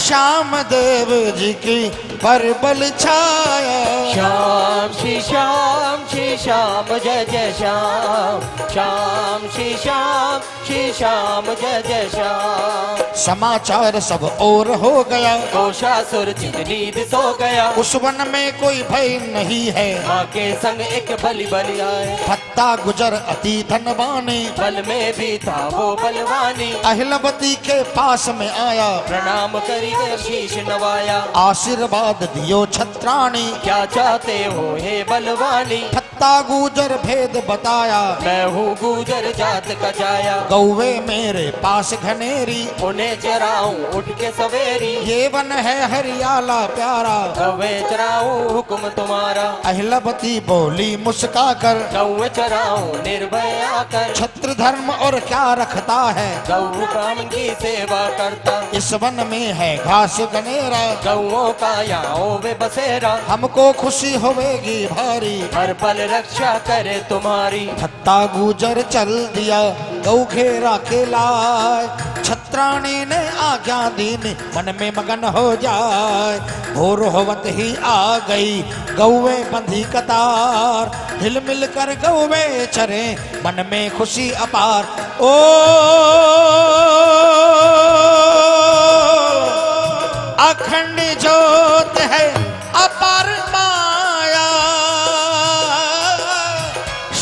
श्याम देव जी की पर बल छाया, श्याम श्री श्याम जय जय श्याम, श्याम श्री श्याम जय जय श्याम, समाचार सब और हो गया, कोषासुर चित नींद सो गया, उस वन में कोई भय नहीं है, माँ के संग एक बलि बलि आए, भत्ता गुजर अति धनवानी, बल में भी था वो बलवानी, अहिलवती के पास में आया, प्रणाम करी दे शीश नवाया, आशीर्वाद दियो छत्राणी, क्या चाहते हो हे बलवानी, भत्ता गुजर भेद बताया, मैं हूँ गुजर जात का जाया, गौवे मेरे पास घनेरी, उन्हें चराऊं उठ के सवेरी, ये वन है हरियाला प्यारा, गौवे चराऊं हुक्म तुम्हारा, अहिलवती बोली मुस्का कर, गौ चराऊं निर्भय आकर, छत्र धर्म और क्या रखता है, गौ काम की सेवा करता, इस वन में है घास गनेरा, गौओं का यहाँ वे बसेरा, हमको खुशी होवेगी भारी, हर पल रक्षा करे तुम्हारी, भत्ता गुजर चल दिया गौ घेरा के लाए, छत्राणी ने आज्ञा दीनी मन में मगन हो जाए, भोर होवत ही आ गई गौवे बंधी कतार, हिल मिल कर गौवे चरे मन में खुशी अपार, ओ अखंड ज्योत है अपार माया,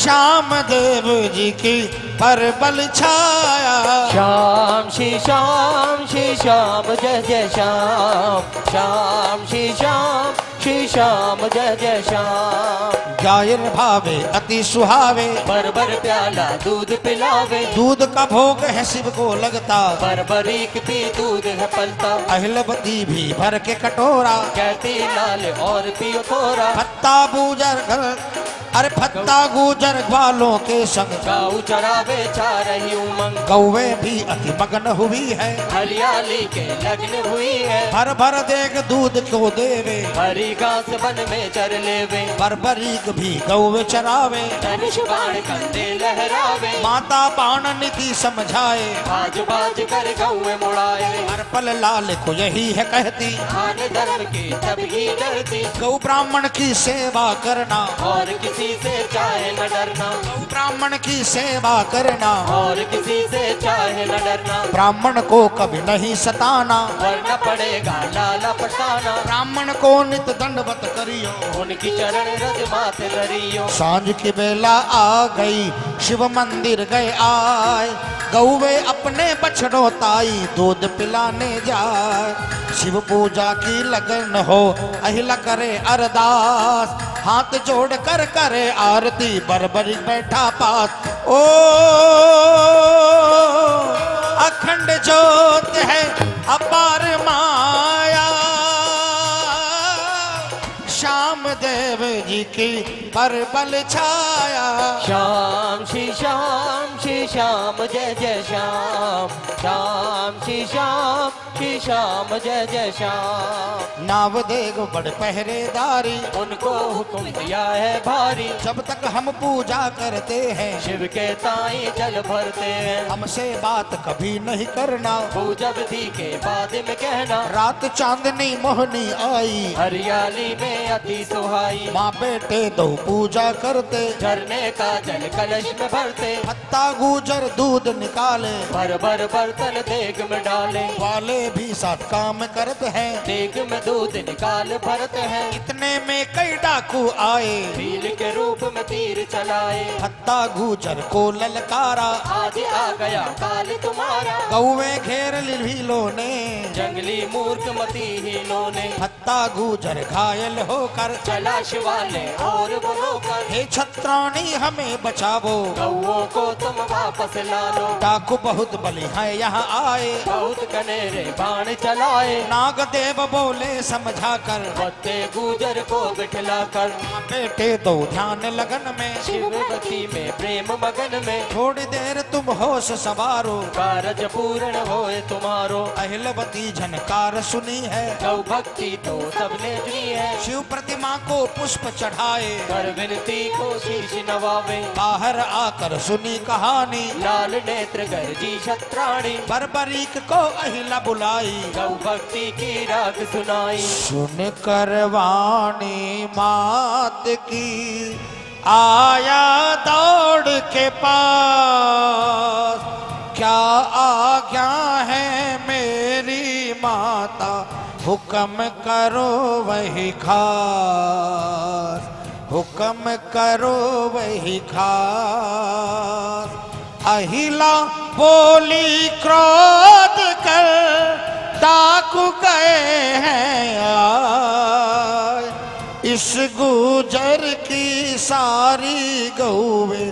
श्याम देव जी की पर बल छाया, श्याम श्री श्याम जय जय श्याम, श्याम श्री श्री श्याम जय जय श्याम। गायर भावे अति सुहावे, बरबर प्याला दूध पिलावे, दूध का भोग है शिव को लगता, बरबरीक भी दूध है पलता, अहिलवती भी भर के कटोरा, कहती लाल और पियो थोड़ा, फत्ता बूजर अरे फत्ता गुजर ग्वालों के संग, गाऊ चरावे चा रही उमंग, गौवे भी अति मगन हुई है, हरियाली के लग्न हुई है, भर भर देग दूध को देवे, हरी घास बन में चर लेवे, बरबरीक भी गौवे चरावे, धनुष बाण कंधे लहरावे, माता बाण निधि समझाए, बाज बाज कर गौए मुड़ाए, हर पल लाल को यही है कहती, खान धर्म की तब ही डरती, गौ ब्राह्मण की सेवा करना, और किसी से चाहे न डरना, गौ ब्राह्मण की सेवा करना, और किसी से चाहे न डरना, ब्राह्मण को कभी नहीं सताना, वरना पड़ेगा लाला पटाना, ब्राह्मण को नित दंडवत करियो, उनकी चरण रज माथे धरियो, सांझ की बेला आ गई शिव मंदिर गए आए, गौवे अपने बछड़ों ताई दूध पिलाने जाए, शिव पूजा की लगन हो अहिला करे अरदास, हाथ जोड़ कर करे आरती बरबरी बैठा पास, ओ अखंड ज्योत है अपार माया, श्याम देव जी की परबल छाया, श्याम श्री श्याम जय जय श्याम, श्याम श्री श्याम जय जय श्याम, नाव देग बड़ पहरेदारी, उनको हुक्म दिया है भारी, जब तक हम पूजा करते हैं शिव के ताई जल भरते हैं, हमसे बात कभी नहीं करना, पूजा विधि के बाद में कहना, रात चांदनी मोहनी आई, हरियाली में अति सुहाई, माँ बेटे दो पूजा करते, झरने का जल कलश में भरते, पत्ता गुजर दूध निकाले, भर भर बर्तन देग में डाले, वाले भी साथ काम करते हैं, देग में दूध निकाल भरते हैं, इतने में कई डाकू आए, भील के रूप में तीर चलाए, पत्ता गुजर को ललकारा, आज आ गया काल तुम्हारा, गौवे घेर भीलों ने, जंगली मूर्ख मती हीनों ने, पत्ता गुजर घायल होकर, चला शिवालय और बोलोकर, हे छत्राणी हमें बचावो, गौओं को तुम वापस ला लो, डाकू बहुत बलि है यहाँ आए, बहुत कनेरे बाण चलाए, नागदेव बोले समझा कर, बत्ते गुजर को बिठला कर, बेटे दो ध्यान लगन में, शिव भक्ति में प्रेम मगन में, थोड़ी देर तुम होश सवारो, कारज पूर्ण होए तुम्हारो, अहिलवती झनकार सुनी है, गौ भक्ति तो सबने सुनी है, शिव प्रतिमा को पुष्प चढ़ाए, कर विनती को शीश नवावे, बाहर आकर सुनी कहानी, लाल नेत्र गर्जी छत्राणी, बरबरीक को अहिला बुलाई, गौ भक्ति की राग सुनाई, सुन कर वाणी मात की आया दौड़ के पास, क्या आज्ञा है मेरी माता, हुक्म करो वही खास, हुक्म करो वही खास, अहिला बोली क्रोध कर, डाकू गए हैं आए, इस गुजर की सारी गौवे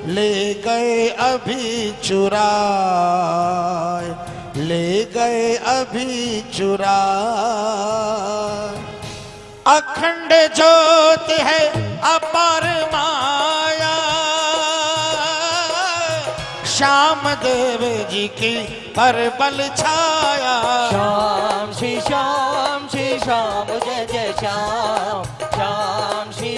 ले गए अभी चुराए, ले गए अभी चुराए, अखंड ज्योत है अपार माया, श्याम देव जी की परबल छाया, श्याम श्री श्याम जय जय श्याम, श्याम श्री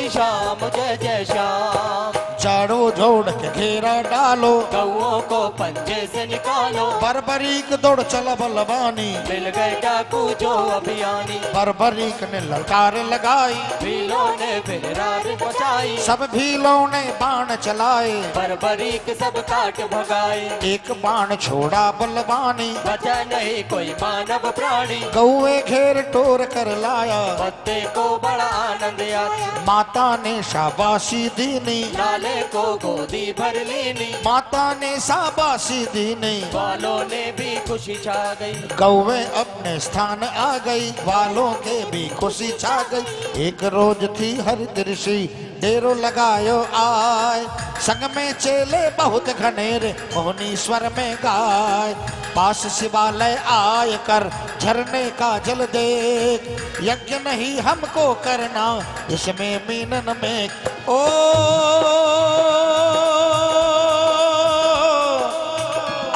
श्याम जय जय श्याम, चारों जोड़ के घेरा डालो, गौओं को पंजे से निकालो, बरबरीक दौड़ चल बलवानी, मिल गए डाकू जो अभियानी, बरबरीक ने ललकार लगाई, भीलों ने फिर रार मचाई, सब भीलों ने बाण चलाए, बरबरीक सब काट भगाए, एक बाण छोड़ा बलवानी, बचा नहीं कोई मानव प्राणी, गौए घेर टोर कर लाया, बत्ते को बड़ा आनंद आया, माता ने शाबाशी दीनी, लाले को गोदी भर भर लीनी, माता ने शाबाशी दीनी, वालों ने भी खुशी छा गई। गौवें अपने स्थान आ गई, वालों के भी खुशी छा गई। एक रोज थी हरित ऋषि डेरो लगायो आय, संग में चेले बहुत घनेरे मोहनीश्वर में गाय। पास शिवालय आय कर झरने का जल देख, यज्ञ नहीं हमको करना इसमें मीनन में। ओ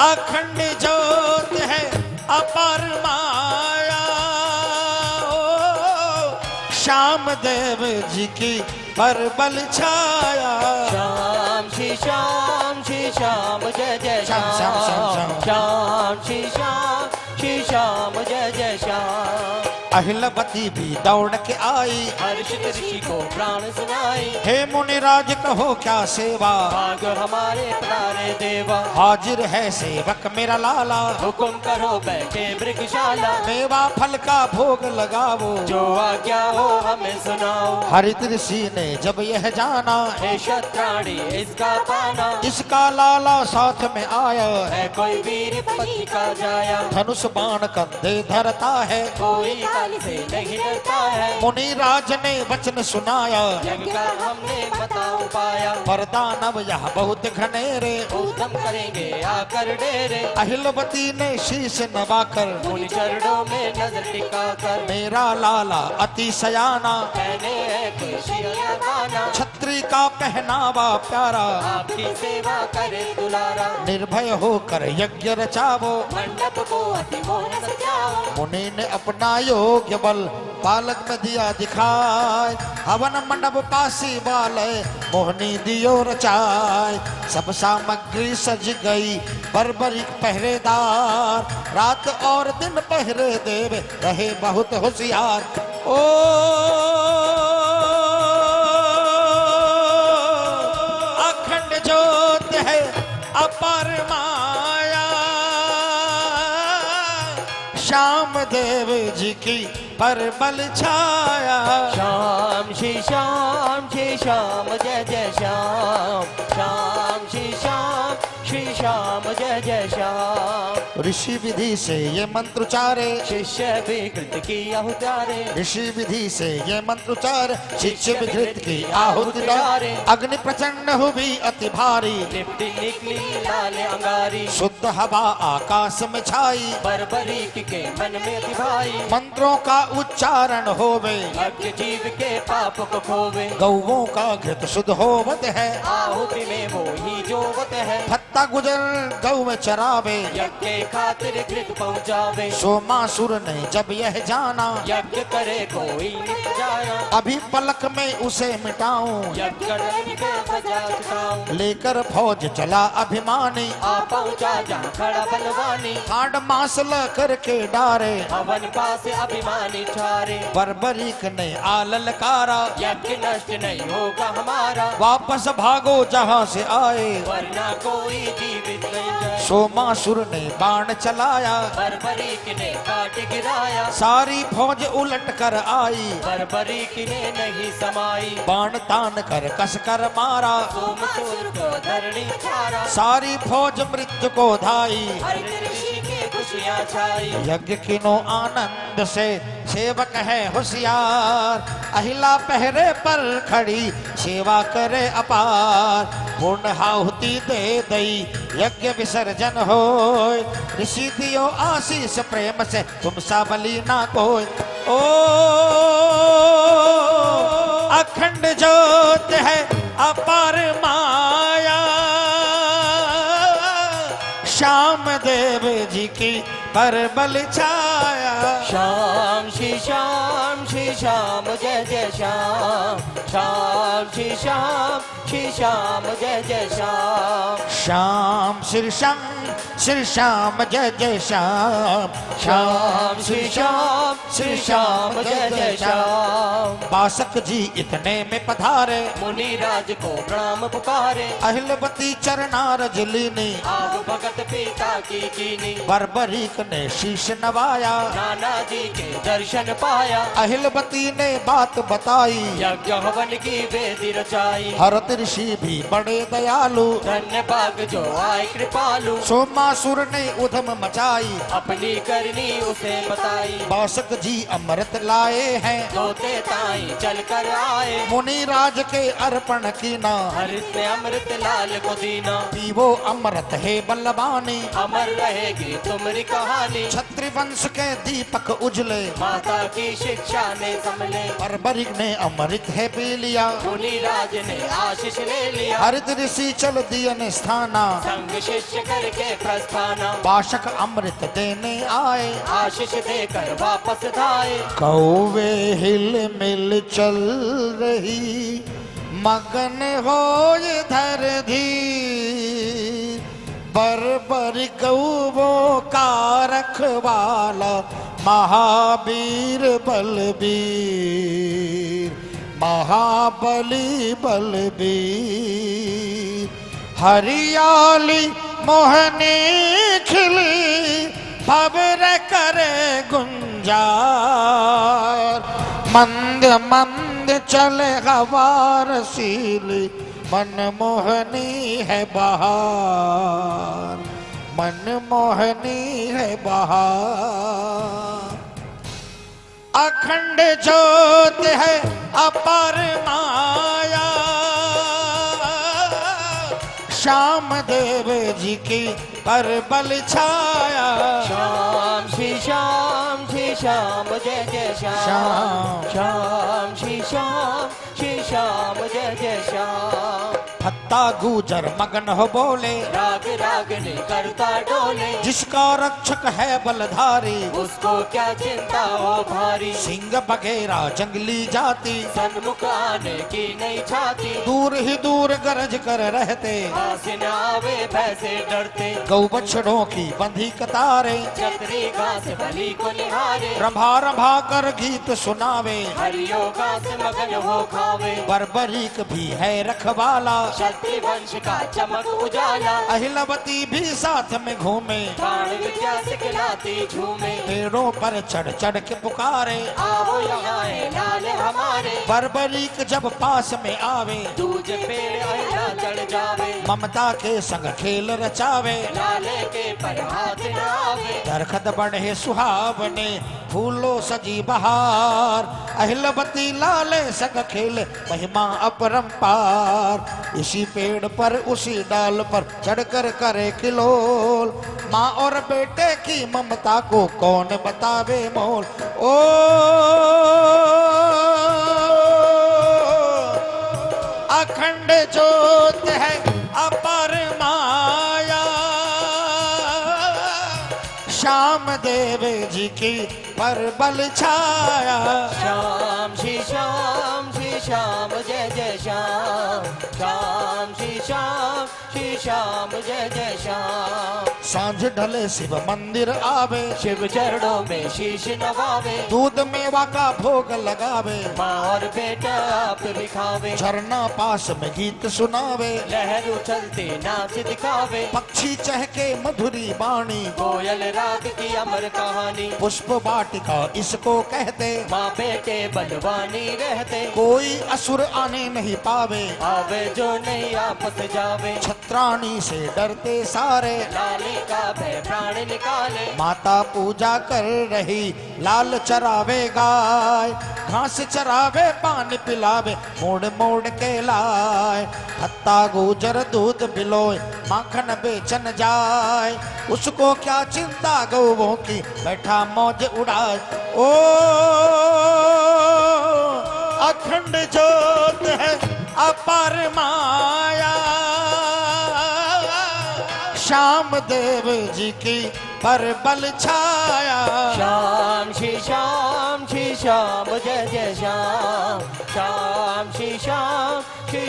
अखंड ज्योत है अपार माया, ओ श्याम देव जी की पर बल छाया। श्याम श्री श्याम श्री श्याम जय जय श्याम, श्याम, श्याम, श्याम, श्याम। श्याम श्री श्याम श्री श्याम जय जय श्याम। अहिलवती भी दौड़ के आई, हर्षित ऋषि को प्राण सुनाई, हे मुनिराज कहो क्या सेवा, भाग हमारे प्यारे देवा। हाजिर है सेवक मेरा लाला, हुकुम करो बैठे मृगशाला, मेवा फल का भोग लगाओ, जो आज्ञा हो हमें सुनाओ। हरित ऋषि ने जब यह जाना, हे क्षत्राणी इसका पाना, इसका लाला साथ में आया। है कोई वीर पति का जाया, धनुष बाण कंधे धरता है, कोई काल से नहीं डरता है। मुनिराज ने वचन सुनाया, यज्ञ का हमने बताओ पाया, वरदानव यह बहुत घनेरे। उद्यम करेंगे आकर डेरे, अहिलवती ने शीश नवाकर, मुनि चरणों में नजर टिकाकर। मेरा लाला अति सयाना, मैंने है कोई शिया गाना, छत्री का पहनावा प्यारा। आपकी सेवा करे दुलारा, निर्भय होकर यज्ञ रचावो, मंडप को अति मोहन सजाओ। मुनि ने अपना योग्य बल पालक में दिया दिखाए, हवन मंडप पासी वाले मोहनी दियो रचाए। सब सामग्री सज गई बर्बरिक पहरेदार, रात और दिन पहरे देव रहे बहुत होशियार। ओ अखंड ज्योत है अपार माया, श्याम देव जी की पर बल छाया। श्याम श्री श्याम श्री श्याम जय जय श्याम, श्याम श्री श्याम श्री श्याम जय जय श्याम। ऋषि विधि से ये मंत्र उचारे, शिष्य विकृत की आहुतारे, ऋषि विधि से ये मंत्र उचारे, शिष्य विकृत की आहुति डारे। अग्नि प्रचंड हुई अति भारी, लिपटी निकली लाल अंगारी, शुद्ध हवा आकाश में छाई। बर्बरीक के मन में अति भाई, मंत्रों का उच्चारण होवे, यज्ञ जीव के पाप को खोवे। गौवों का घृत शुद्ध होवत है, आहुति में वो ही जोवत है। फत्ता गुजर गौ में चरावे, यज्ञ के खातिर घृत पहुँचावे। सोमासुर ने जब यह जाना, यज्ञ करे कोई नित जाया, अभी पलक में उसे मिटाऊं। यज्ञ करने के बजा चुकाऊं। लेकर फौज चला अभिमानी, आ पहुँचा जहाँ खड़ा बलवानी, खांड मांस ल करके डारे। हवन पास अभिमानी ठारे, बर्बरीक ने आल लकारा, यज्ञ नष्ट नहीं होगा हमारा। वापस भागो जहाँ से आए। वरना कोई जीवित नहीं जाए। सोमासुर ने बाण चलाया, बर्बरीक ने काट गिराया, सारी फौज उलट कर आई। बर्बरीक ने नहीं समाई, बाण तान कर कस कर मारा, सोमसुर को धरणी छारा। सारी फौज मृत्यु को धाई। हरित ऋषि के खुशियाँ छाई, यज्ञ किनो आनंद से सेवक है होशियार। अहिला पहरे पर खड़ी सेवा करे अपार। पूर्ण आहुति दे दई यज्ञ विसर्जन होय। ऋषि दियो आशीष प्रेम से तुम सा बलि ना कोय। ओ अखंड ज्योत है अपार माया, श्याम देव जी की पर बल छाया। श्याम श्री श्याम श्री श्याम जय जय श्याम, श्याम श्री श्याम श्री श्याम जय जय श्याम। श्याम श्री श्याम जय जय श्याम, श्याम श्री श्याम श्री श्याम जय जय श्याम। बासक जी इतने में पधारे, मुनि राज को प्रणाम पुकारे। अहिलवती चरनारज लीनी, आग भगत पिता की कीनी। बर्बरीक ने शीश नवाया। नाना जी के दर्शन पाया, अहिल अहिलवती ने बात बताई, यज्ञ हवन की वेदी रचाई। भरत ऋषि भी बड़े दयालु, धन्य भाग जो आए कृपालु। सोमासुर ने उधम मचाई, अपनी करनी उसे बताई। बासक जी अमृत लाए हैं, तोते ताई चल कर आए। मुनि राज के अर्पण कीना, हरित ने अमृत लाल को दीना। पीवो अमृत है बलवानी, अमर रहेगी तुम्हारी कहानी। क्षत्रि वंश के दीपक उजले, माता की शिक्षा ने संभले। बर्बरिक ने अमृत है पी लिया, मुनि राज ने आशीष ले लिया। हरित ऋषि चल दियन स्थाना, संग शिष्य करके प्रस्थाना। बाशक अमृत देने आए, आशीष देकर वापस धाए। कौवे हिल मिल चल रही, मगन हो इधर धीर, बर्बरी गौवों का रखवाला, महावीर बलबीर, महाबली बलबीर। हरियाली मोहनी खिली, भवर करे गुंजार, मंद मंद चले हवार सीली, मनमोहनी है बहार, मनमोहनी है बहार। अखंड ज्योत है अपार माया, श्याम देव जी की पर बल छाया। श्याम श्री श्याम श्री श्याम जय जय श्याम। श्याम श्री श्याम जय जय श्याम। हत्ता गुजर मगन हो बोले, राग रागने करता डोले। जिसका रक्षक है बलधारी, उसको क्या चिंता हो भारी। सिंह बघेरा जंगली जाति, सन्मुख आने की नहीं छाती। दूर ही दूर गरज कर रहते, पास न आवे भैंसे डरते। गौ बछड़ों की बंधी कतारे, छतरी घास बलि को निहारे। रंभा रंभा कर गीत सुनावे, हरियो घास मगन हो खावे। बर्बरीक भी है रखवाला, क्षत्रिय वंश का चमक उजाला। अहिलवती भी साथ में घूमे, बाण विद्या सिखलाती झूमे। पेड़ों पर चढ़ चढ़ के पुकारे, आओ यहाँ है लाल हमारे। बर्बरीक जब पास में आवे, दूज पेड़ अहिला चढ़ जावे। ममता के संग खेल रचावे, लाले के पर हाथ न आवे। दरखत बढ़े सुहावने, फूलों सजी बहार, अहिलवती लाले संग खेले, महिमा अपरंपार। इसी पेड़ पर उसी डाल पर चढ़कर करे किलोल, माँ और बेटे की ममता को कौन बतावे मोल। ओ अखंड ज्योत है अपर माया, श्याम देव जी की पर बल छाया। श्याम श्री श्याम जय जय श्याम। श्याम श्री श्याम जय जय श्याम। सांझ ढले शिव मंदिर आवे, शिव चरणों में शीश नवावे। दूध मेवा का भोग लगावे, माँ और बेटा आप भी खावे। झरना पास में गीत सुनावे, लहर उछलते नाच दिखावे। पक्षी चहके मधुरी बाणी, कोयल राग की अमर कहानी। पुष्प वाटिका इसको कहते, माँ बेटे बलवानी रहते। कोई असुर आने नहीं पावे, आवे जो नहीं आपस जावे। छत्राणी से डरते सारे, लाले का भय प्राण निकाले। माता पूजा कर रही, लाल चरावे गाय, घास चरावे पानी पिलावे, मोड़ मोड़ के लाए। हत्ता गुजर दूध बिलोए, माखन बेचन जाए, उसको क्या चिंता गौवों की, बैठा मौज उड़ाए। ओ अखंड ज्योत है अपार माया, श्याम देव जी की पर बल छाया। श्याम श्री श्याम जय जय श्याम। श्याम श्री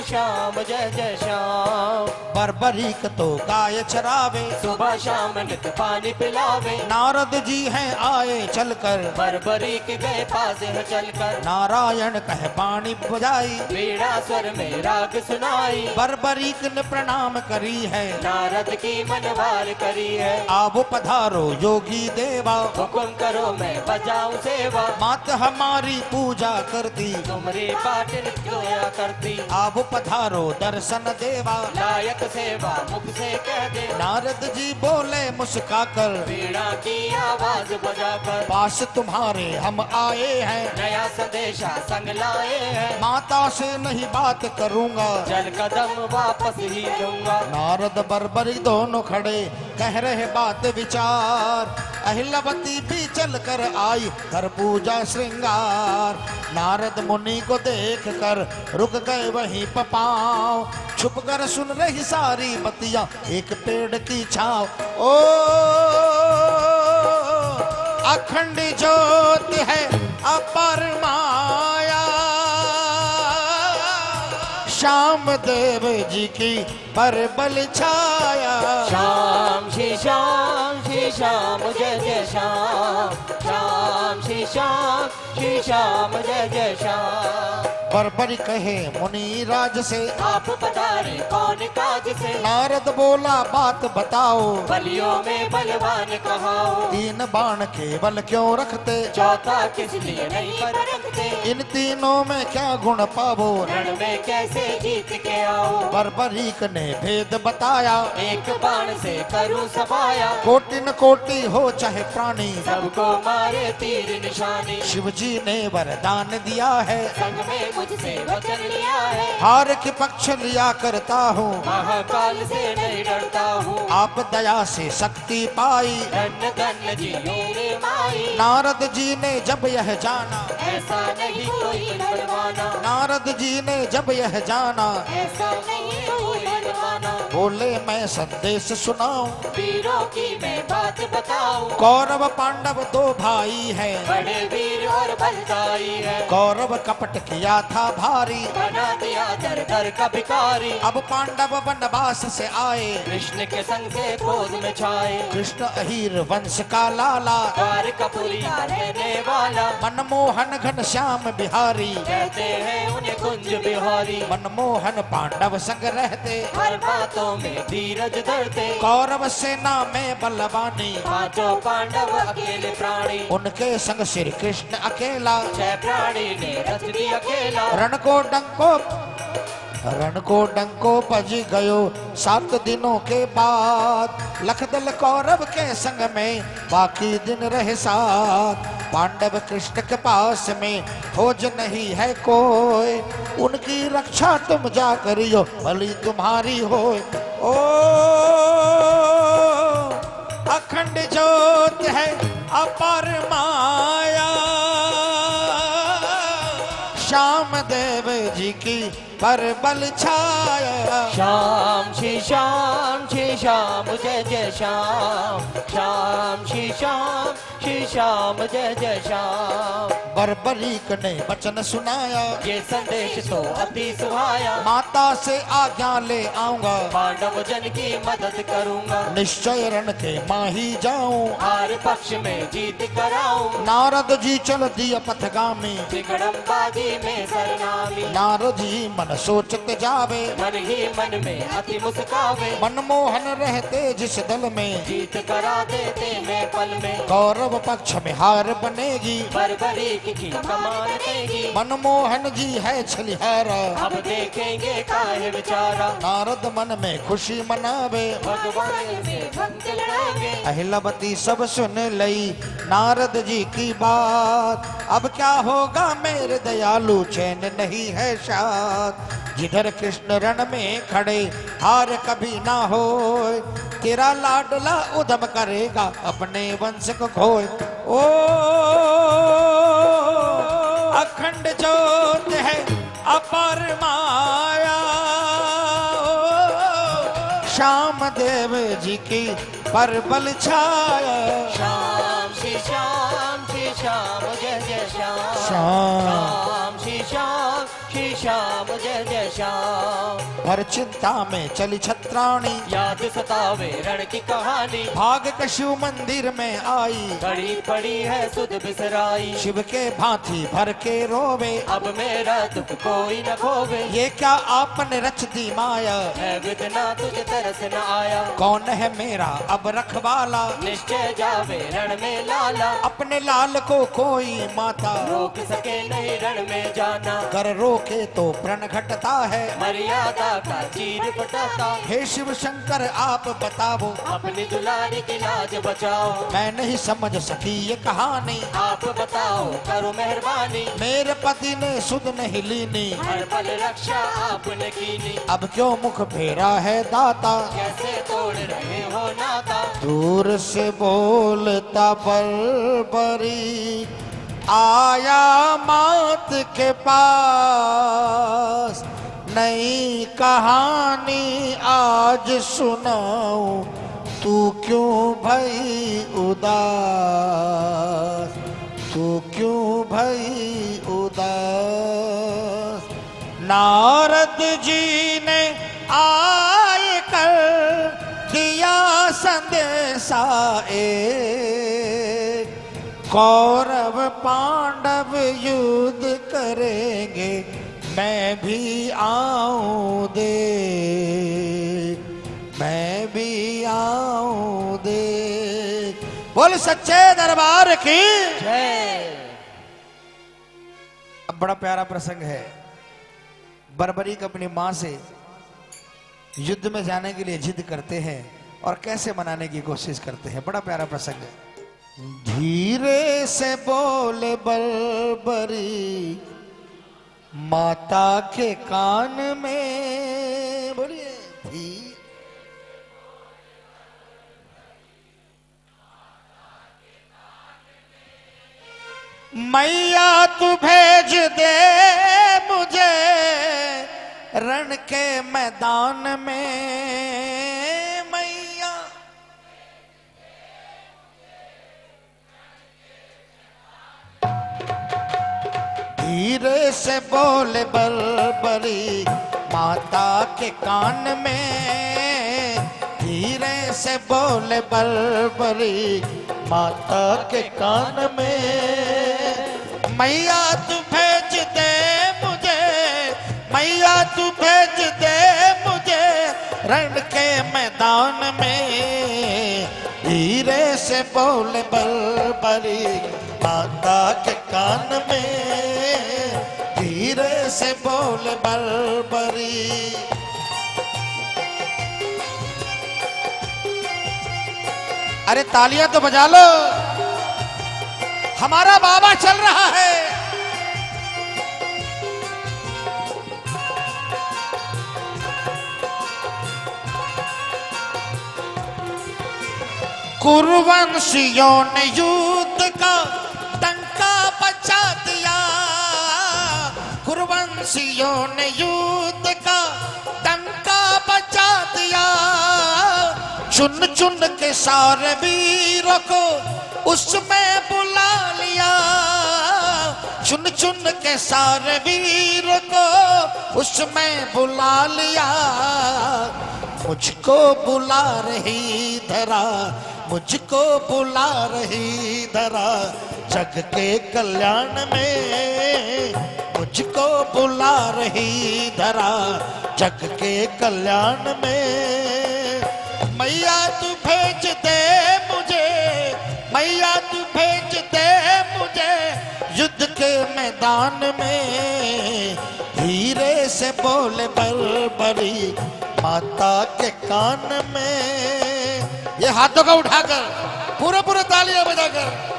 श्याम जय जय श्याम। बर्बरीक तो गाय चरावे, सुबह शाम नित पानी पिलावे, नारद जी हैं आए चलकर, बर्बरीक गए पास है चलकर, नारायण कह पानी बजाई, वीणा स्वर में राग सुनाई, बर्बरीक ने प्रणाम करी है, नारद की मनवार करी है। आबो पधारो योगी देवा, हुकुम करो मैं बजाऊं सेवा, मात हमारी पूजा करती, तुमरी पाठ नित्योया करती, आबो पधारो दर्शन देवा। लायक सेवा मुख से कह दे, नारद जी बोले मुस्काकर, वीणा की आवाज बजाकर, पास तुम्हारे हम आए हैं, नया संदेशा संग लाए हैं, माता से नहीं बात करूंगा, चल कदम वापस ही दूंगा। नारद बर्बरी दोनों खड़े कह रहे बात विचार, अहिलवती भी चल कर आई कर पूजा श्रृंगार। नारद मुनि को देख कर रुक गए वहीं पाँव, छुप कर सुन रही सारी बतियां एक पेड़ की छाव। ओ अखंड ज्योत है अपर माया, श्याम देव जी की पर बल छाया। श्याम श्री श्याम श्री श्याम जय जय श्याम, श्याम श्री श्याम जय जय श्याम। बर्बरी कहे मुनि राज से, आप पधारे कौन काज से, नारद बोला बात बताओ, बलियों में बलवान कहाओ, तीन बाण केवल क्यों रखते, चौथा किस लिए नहीं परखते, इन तीनों में क्या गुण पावो, रण में कैसे जीत के आओ। बर्बरीक ने भेद बताया, एक बाण से करूं सफाया, कोटिन कोटि हो चाहे प्राणी, सबको मारे तीर निशानी, शिव जी ने वरदान दिया है, संग में मुझसे वचन लिया है, हार के पक्ष लिया करता हूँ, महाकाल से नहीं डरता हूँ, आप दया से शक्ति पाई। धन्य धन्य जी रे माई, नारद जी ने जब यह जाना, ऐसा नहीं कोई बलवाना, नारद जी ने जब यह जाना, ऐसा नहीं कोई बलवाना, बोले मैं संदेश सुनाऊं, वीरों की मैं बात बताऊं, कौरव पांडव दो भाई है, बड़े वीर और बलदाई है, कौरव कपट किया था भारी, बना दिया दर दर का भिखारी, अब पांडव वनवास से आए, कृष्ण के संग से क्रोध में छाए, कृष्ण अहीर वंश का लाला, द्वारकापुरी का रहने वाला, मनमोहन घन श्याम बिहारी, कहते हैं उन्हें कुंज बिहारी, मनमोहन पांडव संग रहते, हर बातों में धीरज धरते, कौरव सेना में बलवानी, पांचों पांडव अकेले प्राणी, उनके संग श्री कृष्ण अकेला, छह प्राणी ने रच दी अकेला, रण को डंको बज गयो 7 दिनों के बाद, लखदल कौरव के संग में बाकी दिन रहे साथ, पांडव कृष्ण के पास में खोज नहीं है कोई, उनकी रक्षा तुम जा करियो भली तुम्हारी हो। ओ अखंड ज्योत है अपर माया, श्याम देव जी की पर बल छाया। श्याम श्री श्याम जय जय श्याम, श्याम श्री श्याम जय जय श्याम। बर्बरीक ने वचन सुनाया, ये संदेश तो अति सुहाया, माता से आज्ञा ले आऊंगा, पांडव जन की मदद करूंगा, निश्चय रण के माही जाऊं, हर पक्ष में जीत कराऊं, नारद जी चल दिया पथगामी, तिकड़मबाजी में सरनामी, नारद जी मन सोचते जावे, मन ही मन में अति मुस्कावे, मनमोहन रहते जिस दल में, जीत करा देते हैं पल में, कौरव पक्ष में हार बनेगी, बर्बरीक की कमान देगी, मनमोहन जी है छलिहारा, अब देखेंगे काहे बेचारा, नारद मन में खुशी मनावे, भगवान से भक्त लड़ाएंगे, अहिलवती सब सुन लई नारद जी की बात, अब क्या होगा मेरे दयालु चैन नहीं है शाद, जिधर कृष्ण रण में खड़े हार कभी ना हो, तेरा लाडला उधम करेगा अपने वंश को खोए। ओ अखंड ज्योत है अपर माया, श्याम देव जी की पर बल छाया। श्याम श्री श्याम जय जय श्याम, श्याम श्याम श्री श्याम जय जय जय श्याम। हर चिंता में चली छत्राणी, याद सतावे रण की कहानी, भाग के शिव मंदिर में आई, घड़ी पड़ी है सुध बिसराई। शिव के भांति भर के रोवे, अब मेरा दुख कोई न खोवे, ये क्या आपने रच दी माया, है विदना तुझे तरस न आया। कौन है मेरा अब रखवाला, निश्चय जावे रण में लाला, अपने लाल को कोई माता रोक सके नहीं रण में जाना। कर रोके तो प्रण घटता है, मर्यादा का चीर पटाता, हे शिव शंकर आप बताओ, अपनी दुलारी की लाज बचाओ। मैं नहीं समझ सकी ये कहानी, आप बताओ करो मेहरबानी, मेरे पति ने सुध नहीं लीनी, हर पल रक्षा आपने कीनी। अब क्यों मुख फेरा है दाता, कैसे तोड़ रहे हो नाता, दूर से बोलता बरबरी, आया मात के पास, नई कहानी आज सुनाऊं, तू क्यों भई उदास, तू क्यों भई उदास। नारद जी ने आए कर दिया संदेशा एक, कौरव पांडव युद्ध करेंगे, मैं भी आऊं दे, मैं भी आऊं दे। बोल सच्चे दरबार की जय। अब बड़ा प्यारा प्रसंग है। बर्बरीक अपनी मां से युद्ध में जाने के लिए जिद करते हैं और कैसे मनाने की कोशिश करते हैं। बड़ा प्यारा प्रसंग है। धीरे से बोले बर्बरी माता के कान में, बोलिए मैया तू भेज दे मुझे रण के मैदान में, मैया धीरे से बोले बर्बरी माता के कान में, धीरे से बोले बर्बरी माता के कान में। मैया तू भेज दे मुझे, मैया तू भेज दे मुझे रण के मैदान में, धीरे से बोले बर्बरी माता के कान में, धीरे से बोले बर्बरी। अरे तालियां तो बजा लो, हमारा बाबा चल रहा है। कुरुवंशियों ने युद्ध का डंका बजा दिया, कुरुवंशियों ने युद्ध का डंका बजा दिया, चुन चुन के सारे वीरों को उसमें बुला लिया, चुन चुन के सारे वीरों को उसमें बुला लिया। मुझको बुला रही धरा, मुझको बुला रही धरा जग के कल्याण में, मुझको बुला रही धरा जग के कल्याण में। मैया तू भेज दे मुझे, मैया तू भेज दे मुझे युद्ध के मैदान में, धीरे से बोले बर्बरी माता के कान में। ये हाथों का उठाकर पूरे पूरे तालियां बजाकर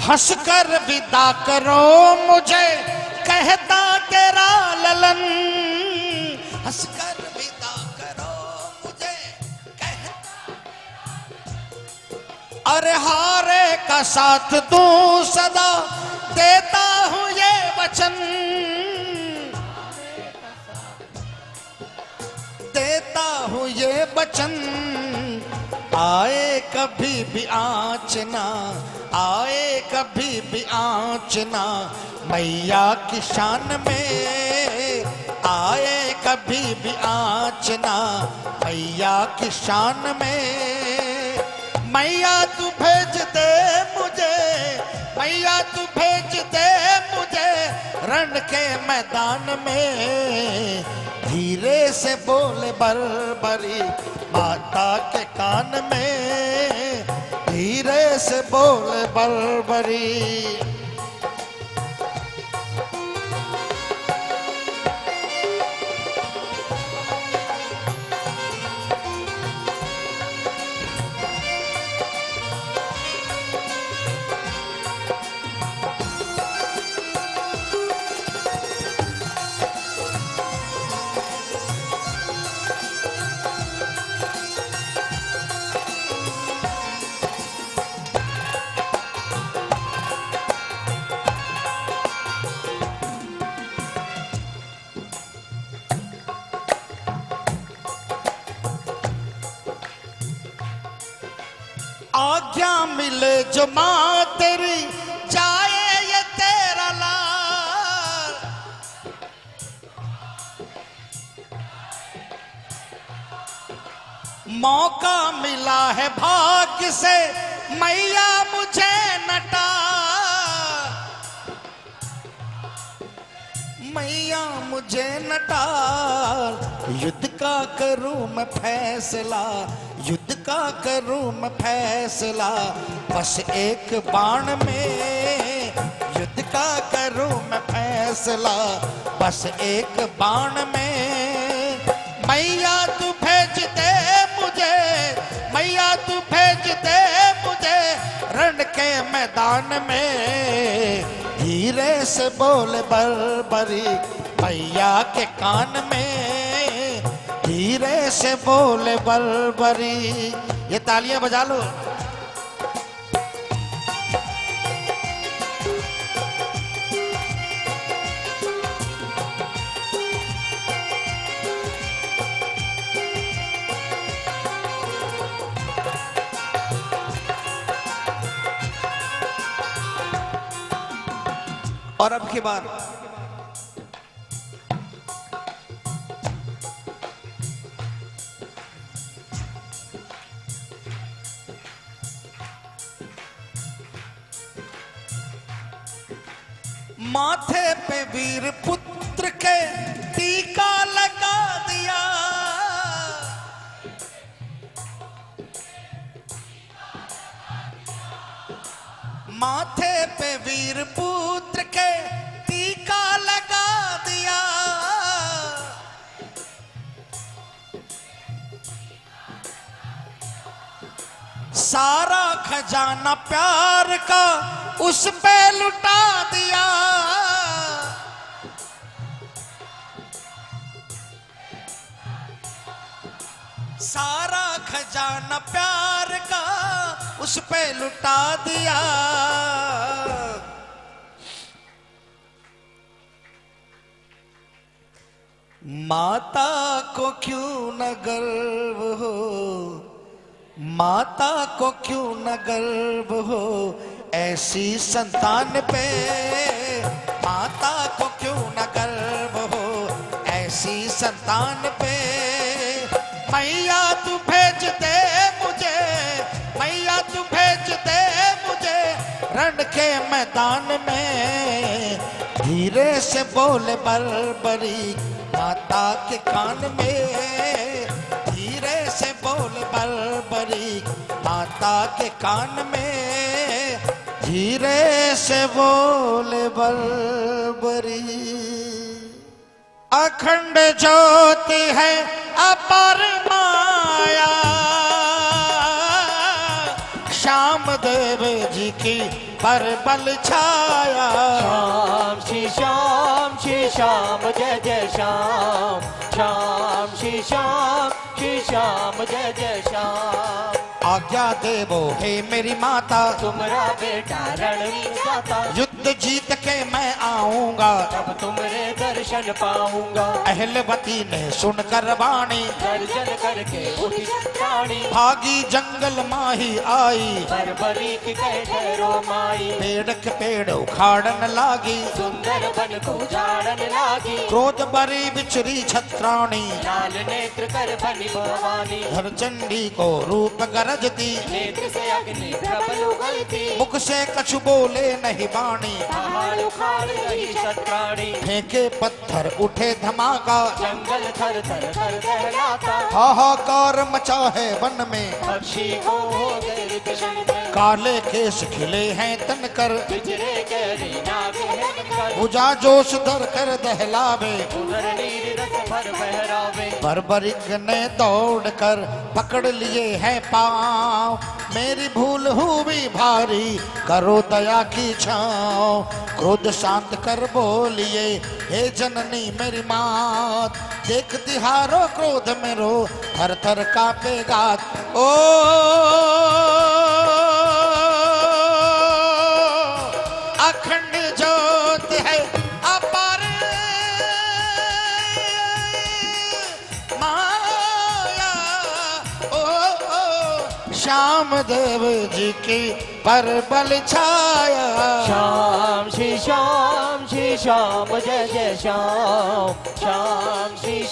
हंसकर विदा करो मुझे कहता तेरा ललन, हंसकर विदा करो मुझे कहता, अरे हारे का साथ तू सदा देता वचन, देता हूँ ये वचन, आए कभी भी आँच ना, आए कभी भी आँच ना, मैया की शान में आए कभी भी आँच ना, मैया की शान में। मैया तू भेज दे मुझे, मैया तू भेज दे मुझे रण के मैदान में, धीरे से बोले बरबरी माता के कान में, धीरे से बोले बरबरी। आज्ञा मिले जो माँ तेरी, जाए ये तेरा लाल। मौका मिला है भाग्य से, मैया मुझे न टाल, मैया मुझे न टाल। युद्ध का करूं मैं फैसला, युद्ध का करूं मैं फैसला, बस एक बाण में, युद्ध का करूं मैं फैसला, बस एक बाण में। मैया तू भेज दे मुझे, मैया तू भेज दे मुझे रण के मैदान में, धीरे से बोल बरबरी मैया के कान में, धीरे से बोले बरबरी। ये तालियां बजा लो। और अब की बार माथे पे वीर पुत्र के टीका लगा दिया, माथे पे वीर पुत्र के टीका लगा दिया। सारा खजाना प्यार का उस पे लुटा दिया, सारा खजाना प्यार का उस पे लुटा दिया। माता को क्यों न गर्व हो, माता को क्यों न गर्व हो ऐसी संतान पे, माता को क्यों न गर्व हो ऐसी संतान पे। मैया तू भेज दे मुझे, मैया तू भेज दे मुझे रण के मैदान में, धीरे से बोले बरबरी माता के कान में, धीरे से बोले बरबरी माता के कान में, धीरे से बोले बरबरी। अखंड ज्योति है अपार माया, श्याम देव जी की पर बल छाया। श्याम श्री श्याम श्री श्याम जय जय श्याम, श्याम श्री श्याम जय जय श्याम। आज्ञा देवो हे मेरी माता, तुमरा बेटा रणवीर गाता, युद्ध युद्ध जीत के मैं आऊंगा, तब तुमरे दर्शन पाऊंगा। अहलवती ने सुनकर वाणी, गर्जन करके उठी प्राणी, भागी जंगल माही आई, बरबरी की कह ठहरो माई। पेड़ के पेड़ उखाड़न लागी, सुंदर बन को उजाड़न लागी, क्रोध बरी बिचरी छत्राणी, लाल नेत्र कर बनी भवानी। धर चंडी को रूप गरजती, नेत्र से अग्नि प्रबल उगलती, मुख से कछु बोले नहीं बाणी, पहाड़ उखाड़ रही शत्राणी। फेंके पत्थर उठे धमाका, जंगल थर थर थर दहलाता, हाहाकार मचा है वन में, पक्षी को हो गए विकसन में। काले केश खिले हैं तनकर, बिजरे गहरी नाग है कर, भुजा जोश धर कर दहलावे, उधर नीर रस भर बहरावे। बर्बरिक ने दौड़ कर पकड़ लिए हैं पाँव, मेरी भूल हुई भारी करो दया की छाँव। क्रोध शांत कर बोलिए हे जननी मेरी मात, देख तिहारो क्रोध में रो थर थर कांपे गात। ओ अखंड ज्योत है अपार माया, ओ श्याम देव जी की पर बल छाया। श्याम श्री श्याम श्री श्याम जय जय श्याम, श्याम श्री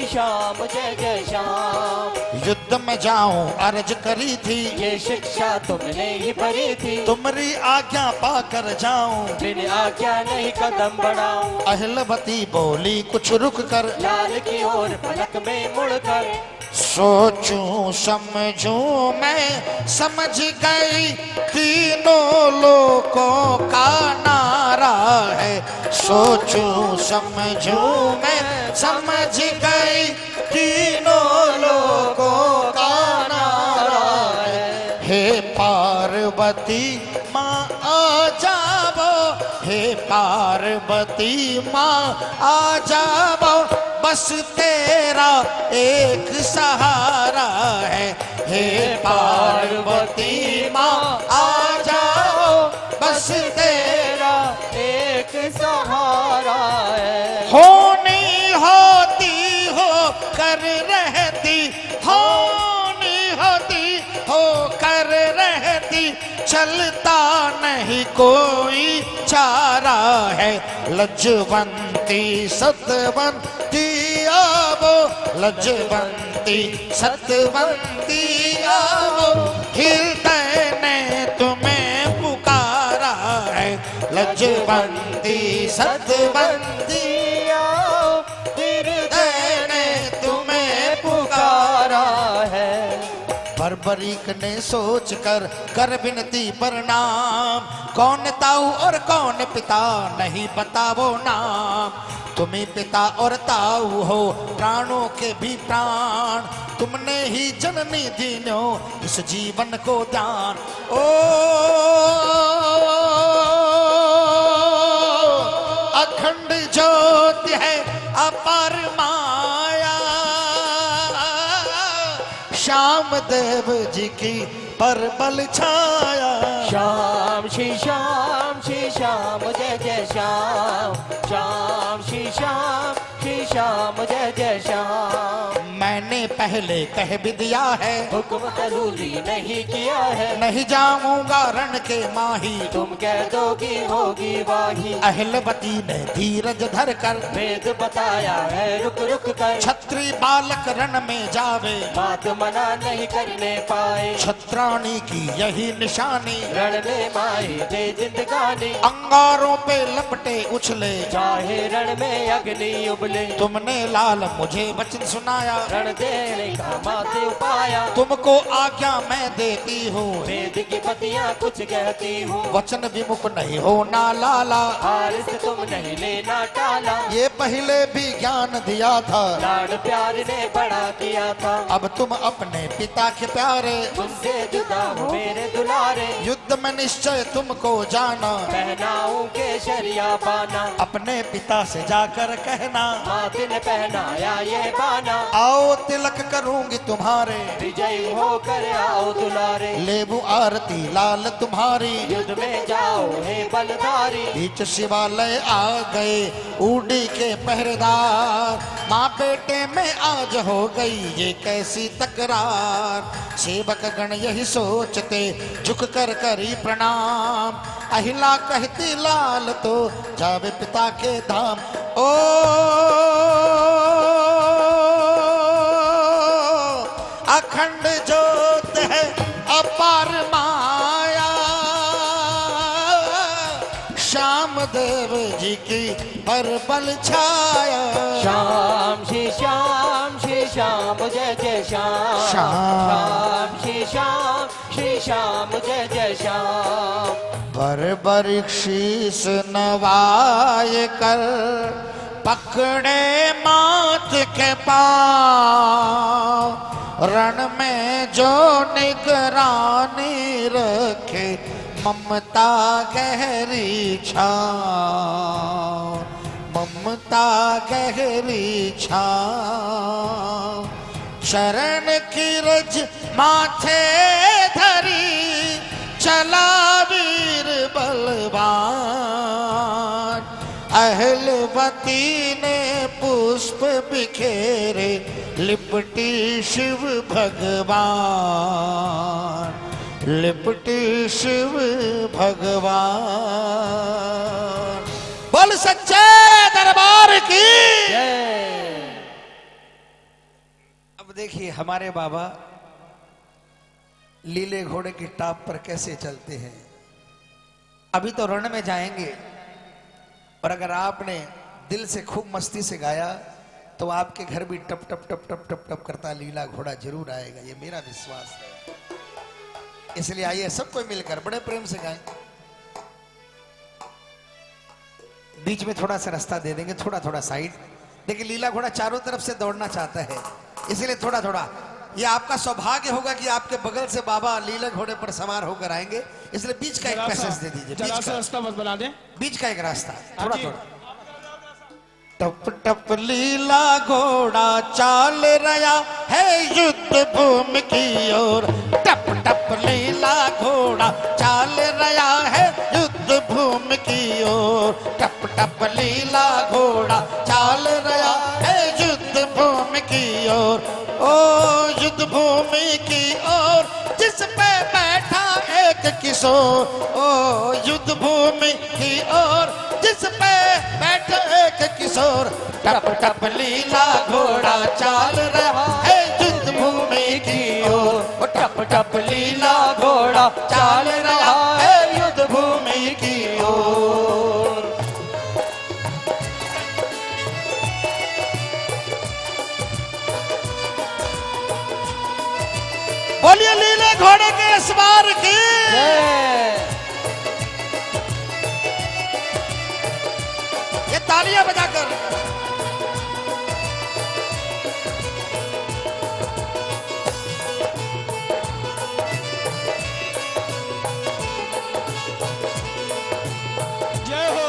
श्याम जय जय श्याम। युद्ध में जाऊं अर्ज करी थी, ये शिक्षा तुमने ही भरी थी, तुम्हारी आज्ञा पाकर जाऊं, बिन आज्ञा नहीं कदम बढ़ाऊं। अहलवती बोली कुछ रुक कर, लाल की ओर पलक में मुड़कर, सोचूं समझूं मैं समझ गई तीनों लोकों का नारा है। सोचूं समझूं मैं समझ गई तीनों लोकों का नारा है। हे पार्वती माँ आ जाओ, हे पार्वती माँ आ जाओ, बस तेरा एक सहारा है। हे पार्वती माँ आ जाओ, बस तेरा एक सहारा है। होनी होती हो कर रहती, होनी होती हो कर रहती, चलता नहीं कोई चारा है। लज्जवंती सतवंती आवो, लज्जवंती सतवंती आवो, हृदय ने तुम्हें पुकारा है। लज्जवंती सतवंती आओ, हृदय ने तुम्हें पुकारा है। बर्बरीक ने सोच कर विनती प्रणाम, कौन ताऊ और कौन पिता नहीं बताओ नाम। तुम्ही पिता और ताऊ हो प्राणों के भी प्राण, तुमने ही जननी दीनो इस जीवन को दान। ओ अखंड ज्योत है अपार माया, श्याम देव जी की पर बल छाया। श्याम श्री श्याम जय जय श्याम, श्याम श्री श्याम जय जय श्याम। मैंने पहले कह भी दिया है, हुक्म कबूली नहीं किया है, नहीं जाऊंगा रण के माही, तुम कह दोगी होगी वाही। अहलवती ने धीरज धर कर वेद बताया है रुक रुक कर, छत्री बालक रण में जावे, बात मना नहीं करने पाए। छत्राणी की यही निशानी, रण में माही दे जिंदगानी, अंगारों पे लपटे उछले, चाहे रण में अग्नि उबले। तुमने लाल मुझे वचन सुनाया, रण देने का माते उपाया। तुमको आज्ञा मैं देती हूँ, वेद की पतियां कुछ कहती हूँ, वचन विमुख नहीं होना लाला। हार से तुम नहीं लेना टाला, ये पहले भी ज्ञान दिया था, लाड प्यार ने बड़ा किया था। अब तुम अपने पिता के प्यारे, तुमसे जुदा हूँ मेरे दुलारे, युद्ध में निश्चय तुमको जाना, पहनाऊं केशरिया बाना। अपने पिता से जाकर कहना, माते ने पहनाया ये बाना, आओ तिलक करूंगी तुम्हारे, विजयी होकर आओ दुलारे, लेबू आरती लाल तुम्हारी, युद्ध में जाओ हे बलधारी। बीच शिवालय आ गए ऊडी के पहरेदार, माँ बेटे में आज हो गई ये कैसी तकरार। सेवक गण यही सोचते झुक कर करी प्रणाम, अहिला कहती लाल तो जावे पिता के धाम। ओ अखंड ज्योत है अपार माया, श्याम देव जी की पर बल छाया। श्याम श्री श्याम श्री श्याम जय जय श्याम, श्याम श्री श्याम जय जय श्याम। बर शीस नवाय कर पकड़े मात के पाँव, रण में जो निगरानी रखे ममता गहरी छाँव, ममता गहरी छाँव। शरण की रज माथे धरी चला वीर बलवान, अहलवती ने पुष्प बिखेरे लिपटी शिव भगवान, लिपटी शिव भगवान। बोल सच्चे दरबार की। अब देखिए हमारे बाबा लीले घोड़े की टाप पर कैसे चलते हैं। अभी तो रण में जाएंगे, और अगर आपने दिल से खूब मस्ती से गाया तो आपके घर भी टप टप टप टप टप टप करता लीला घोड़ा जरूर आएगा, ये मेरा विश्वास है। इसलिए आइए सबको मिलकर बड़े प्रेम से गाएं। बीच में थोड़ा सा रास्ता दे देंगे, थोड़ा थोड़ा साइड। देखिए लीला घोड़ा चारों तरफ से दौड़ना चाहता है, इसलिए थोड़ा थोड़ा। ये आपका सौभाग्य होगा कि आपके बगल से बाबा लीला घोड़े पर सवार होकर आएंगे, इसलिए बीच का एक पैसेज दे दीजिए। बीच का रास्ता मत बना दे, बीच का एक रास्ता थोड़ा थोड़ा। टप टप लीला घोड़ा चाल रहा है युद्ध भूमि की ओर, टप टप लीला घोड़ा चाल रहा है युद्ध भूमि की ओर, टप टप लीला घोड़ा चाल रहा है युद्ध भूमि की ओर। ओ युद्ध भूमि की ओर जिस पे बैठा एक किशोर, ओ युद्ध भूमि की ओर जिस पे बैठा एक किशोर, टप टप लीला घोड़ा चाल रहा है युद्ध भूमि की ओर, टप टप लीला घोड़ा चाल रहा है युद्ध भूमि की ओर। बोलिए लीले घोड़े के सवार की। ये तालियां बजाकर जय हो।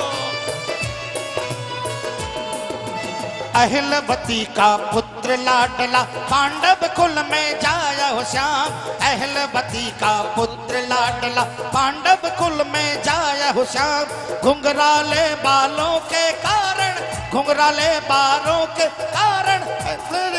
अहिलवती का पुत्र लाडला पांडव कुल में जाया हो श्याम, अहिलवती का पुत्र लाडला पांडव कुल में जाया हो श्याम। घुंघराले बालों के कारण, घुंघराले बालों के कारण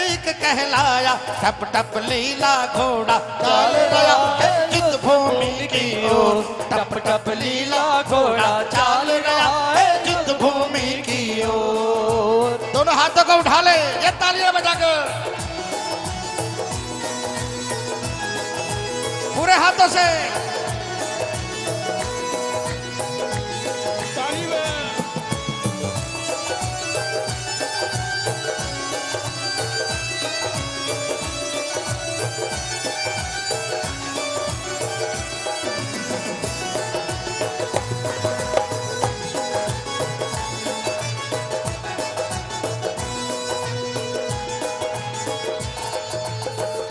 एक कहलाया, टप टप लीला घोड़ा चाल रहा है युद्ध भूमि की ओर, टप टप लीला घोड़ा चाल रहा है युद्ध भूमि की ओर। दोनों हाथों को उठा ले, ये तालियां बजाकर पूरे हाथों से। ताली में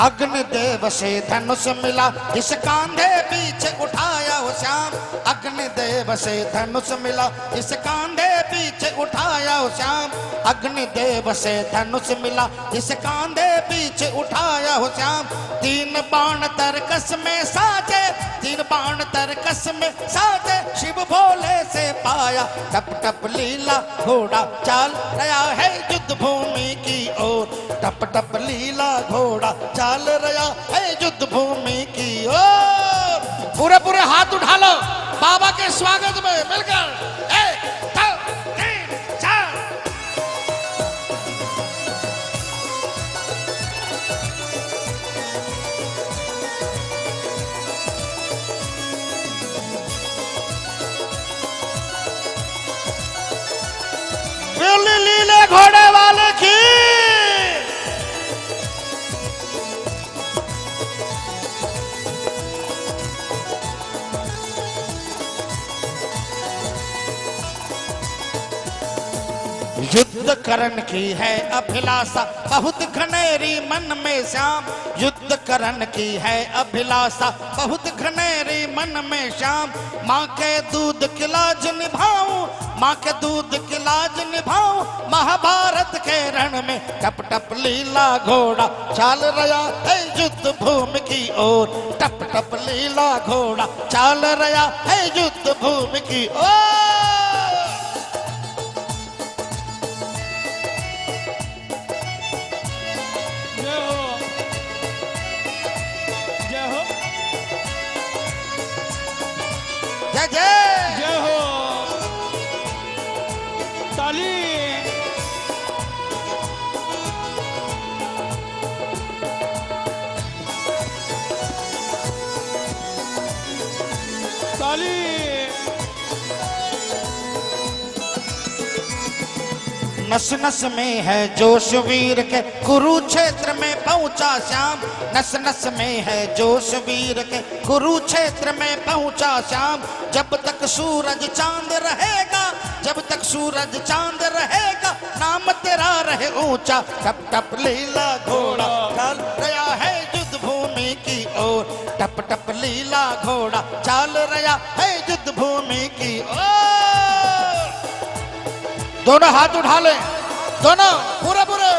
अग्निदेव से धनुष मिला, इस कांधे पीछे उठाया हो श्याम, अग्निदेव से धनुष मिला इस कांधे पीछे उठाया हो श्याम। अग्निदेव से धनुष मिला इस कांधे पीछे उठाया हो श्याम। 3 बाण तरकस में साजे, 3 बाण तरकस में साजे, शिव भोले से पाया। टप टप लीला घोड़ा चाल रहा है युद्ध भूमि की ओर। टप टप लीला घोड़ा चाल रहा है युद्ध भूमि की ओर। पूरे पूरे हाथ उठा लो बाबा के स्वागत में मिलकर। 1 2 3 4। बिल्ली लीले घोड़े वाले की। युद्ध करन की है अभिलाषा बहुत घनेरी मन में श्याम। युद्ध करन की है अभिलाषा बहुत घनेरी मन में श्याम। माँ के दूध की लाज निभाऊं, माँ के दूध की लाज निभाऊं, महाभारत के रण में। टप टप लीला घोड़ा चाल रहा है युद्ध भूमि की ओर। टप टप लीला घोड़ा चाल रहा है युद्ध भूमि की ओर। जय जय जय हो। ताली। ताली। नस नस में है जोश वीर के कुरुक्षेत्र में पहुंचा श्याम। नस नस में है जोश वीर के कुरुक्षेत्र में पहुंचा श्याम। जब तक सूरज चांद रहेगा, जब तक सूरज चांद रहेगा, नाम तेरा रहे ऊंचा। टप टप लीला घोड़ा चाल रहा है युद्ध भूमि की ओर। टप टप लीला घोड़ा चाल रहा है युद्ध भूमि की ओर। दोनों हाथ उठा ले, दोनों पूरे पूरे।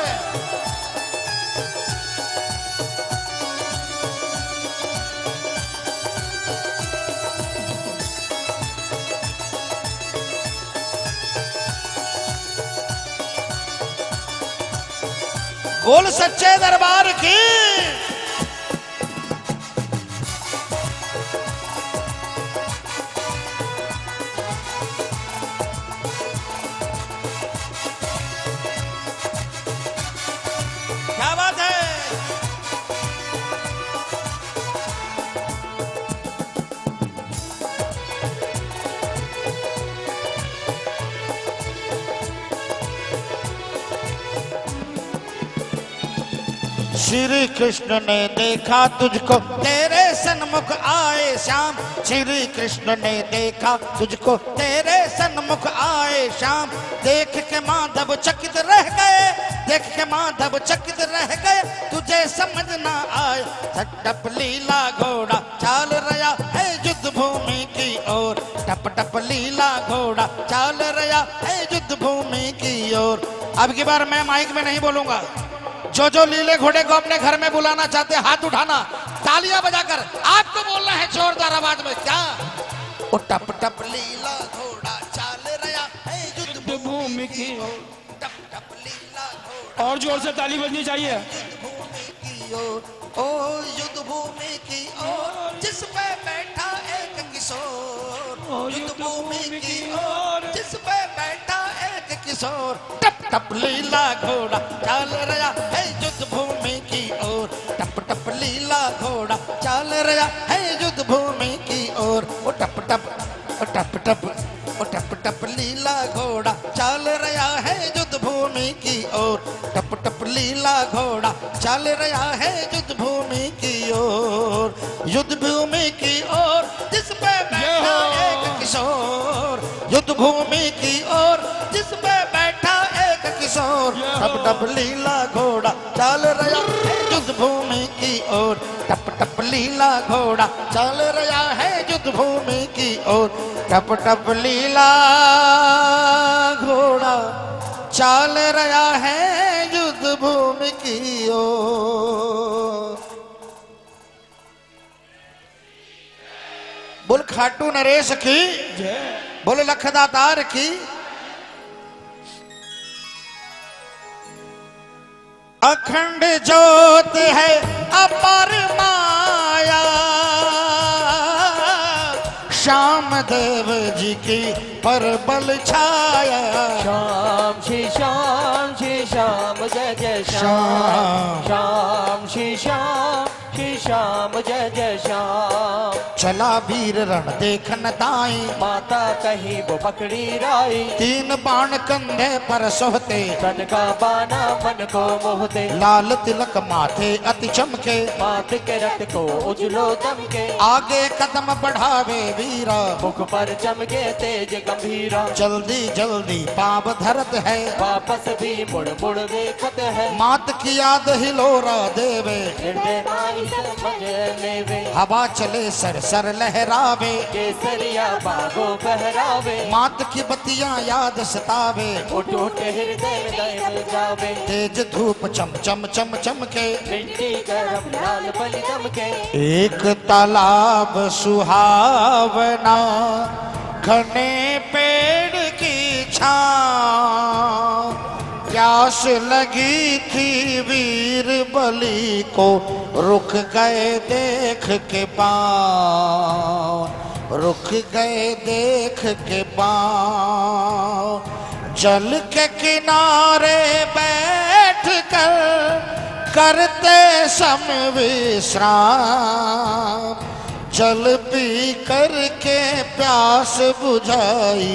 बोल सच्चे दरबार की। क्या बात है। श्री कृष्ण ने देखा तुझको तेरे सन्मुख आए श्याम। श्री कृष्ण ने देखा तुझको तेरे सन्मुख आए श्याम। देख के माधव चकित रह गए, देख के माधव चकित रह गए, तुझे समझ ना आए। टप लीला घोड़ा चाल रहा है युद्ध भूमि की ओर। टप टप लीला घोड़ा चाल रहा है युद्ध भूमि की ओर। अब की बार मैं माइक में नहीं बोलूंगा। जो लीले घोड़े को अपने घर में बुलाना चाहते हाथ उठाना, तालियां बजाकर आपको बोलना है जोरदार आवाज में। क्या ओ टप टप लीला घोड़ा चाल रहा है युद्ध भूमि की ओर। टप टप लीला घोड़ा और जोर से ताली बजनी चाहिए। युद्ध भूमि की ओर, ओ युद्ध भूमि की ओर, जिस पे बैठा एक किशोर। युद्ध भूमि की ओर, जिस पे बैठा एक किशोर। टप टप लीला घोड़ा चाल रहा है युद्ध भूमि की ओर। टप टप लीला घोड़ा चाल रहा है युद्ध भूमि की ओर। ओ टप टप ओ टप टप ओ टप टप लीला घोड़ा चाल रहा है युद्ध भूमि की ओर। टप टप लीला घोड़ा चाल रहा है युद्ध भूमि की ओर। युद्ध भूमि की ओर, जिस पे बैठा एक किशोर। युद्ध भूमि की ओर, जिस पे बैठा एक किशोर। टप टप लीला घोड़ा चाल रहा है युद्ध भूमि की ओर। टप टप लीला घोड़ा चल रहा है युद्ध भूमि की ओर। टप टप लीला घोड़ा चल रहा है युद्ध भूमि की ओर। बोल खाटू नरेश की, बोल लखदातार की। अखंड ज्योत है अपार माया, श्याम देव जी की परबल छाया। श्याम श्री श्याम श्री श्याम जय जय श्याम। श्याम श्री श्याम श्री श्याम जय जय श्याम। चला वीर रण देखन दाई, माता कहीं वो पकड़ी राई। तीन बाण कंधे पर सोहते, तन का बाना मन को मोहते। लाल तिलक माथे अति चमके, माथ के रक्त को उजलो दमके। आगे कदम बढ़ावे वीरा, मुख पर चमके तेज गंभीरा। जल्दी जल्दी पाव धरत है, वापस भी मुड़ मुड़ देखत है। मात की याद हिलोरा देवे, हृदय माई समझ लेवे। हवा चले सर सर लहरावे, केसरिया बागो पहरावे। मात की बत्तियां याद सतावे, उठ उठ हृदय में दम जावे। तेज धूप चम चम चम चमके, मिट्टी गरम लाल बलि दमके। एक तालाब सुहावना, घने पेड़ की छांव। प्यास लगी थी वीर बलि को, रुक गए देख के पाँव, रुक गए देख के पाँव। जल के किनारे बैठ कर करते समय विश्राम, जल पी करके प्यास बुझाई,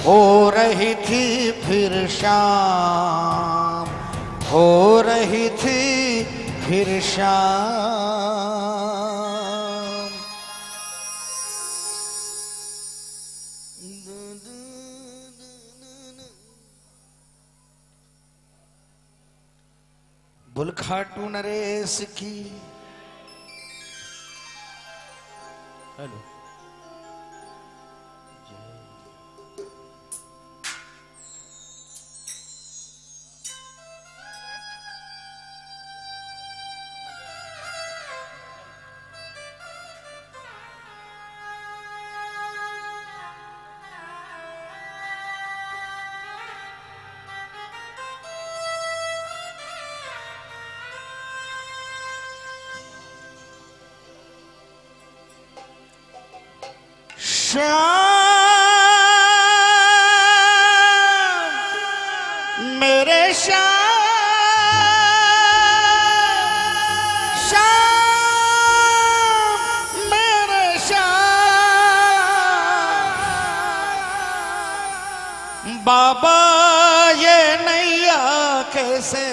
हो रही थी फिर शाम, हो रही थी फिर शाम। बुल खाटू नरेश की। हेलो श्याम मेरे श्याम, श्याम मेरे श्याम। बाबा ये नैया कैसे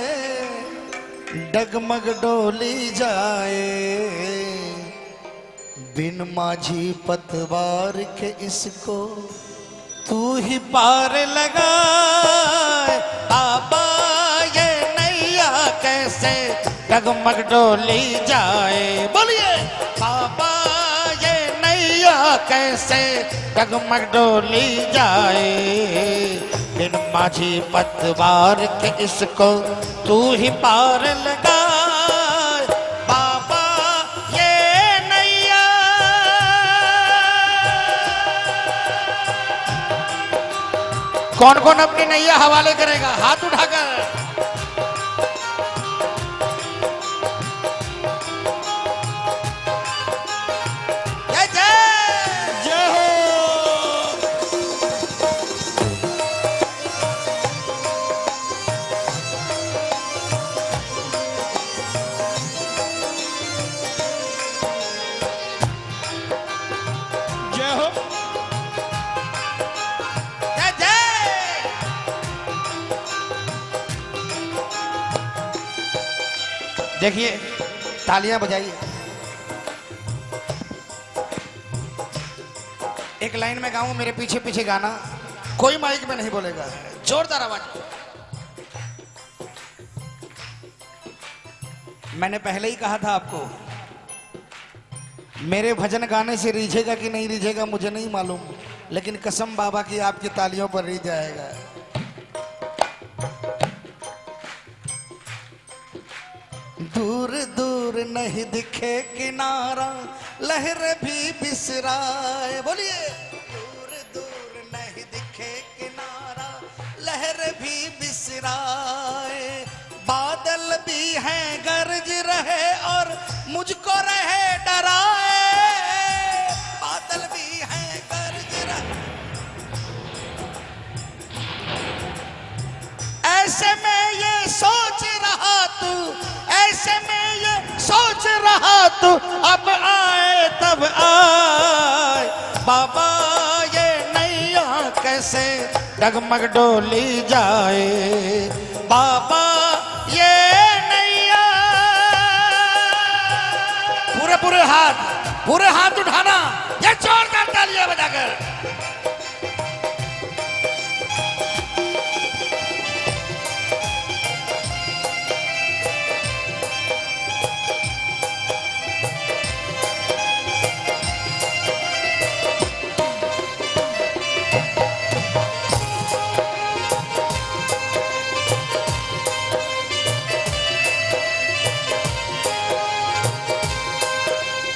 डगमग डोली जाए, बिन माझी पतवार के इसको तू ही पार लगाए। बाबा ये नैया कैसे डगमग डोली जाए, बोलिए बाबा ये नैया कैसे डगमग डोली जाए। बिन माझी पतवार के इसको तू ही पार लगाए। बाबा ये नैया, कौन कौन अपनी नैया हवाले करेगा हाथ उठाकर। जय जय जय हो। जय हो। जय जय। देखिए तालियां बजाइए। एक लाइन में गाऊं, मेरे पीछे पीछे गाना, कोई माइक में नहीं बोलेगा, जोरदार आवाज। मैंने पहले ही कहा था आपको मेरे भजन गाने से रीझेगा कि नहीं रीझेगा मुझे नहीं मालूम, लेकिन कसम बाबा की आपकी तालियों पर रीझ जाएगा। दूर दूर नहीं दिखे किनारा, लहर भी बिसराए। बोलिए, दूर दूर नहीं दिखे किनारा, लहर भी बिसराए। बादल भी हैं गरज रहे और मुझको रहे डराए। बादल भी हैं गरज रहे, ऐसे में ये सोच रहा तू, ऐसे में ये सोच रहा तू, अब आए तब आए। बाबा ये नैया कैसे डगमग डोली जाए। बाबा ये नैया, पूरे हाथ उठाना, ये जोरदार तालियां बजाकर।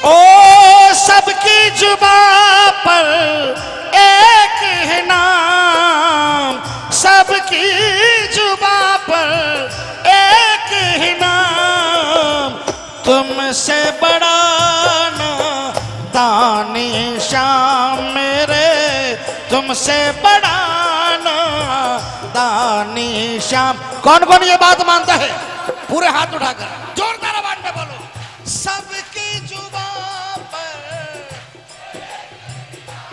ओ सबकी जुबां पर एक है नाम, सबकी जुबां पर एक है नाम। तुमसे बड़ा ना दानी शाम मेरे, तुमसे बड़ा ना दानी शाम। कौन कौन ये बात मानता है? पूरे हाथ उठाकर जोरदार आवाज में बोलो। सबकी जुबां पर,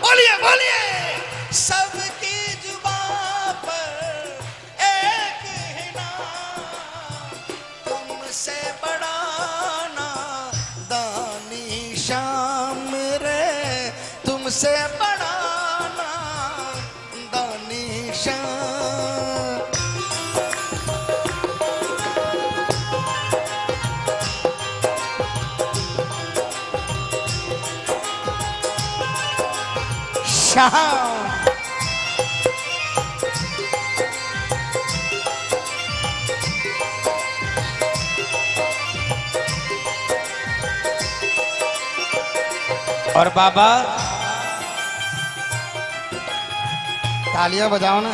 बोलिए बोलिए, सबकी जुबां पर एक है नाम। तुमसे बड़ा ना दानी शाम रे, तुमसे बड़ा ना दानी शाम। शाम और बाबा तालियां बजाओ ना।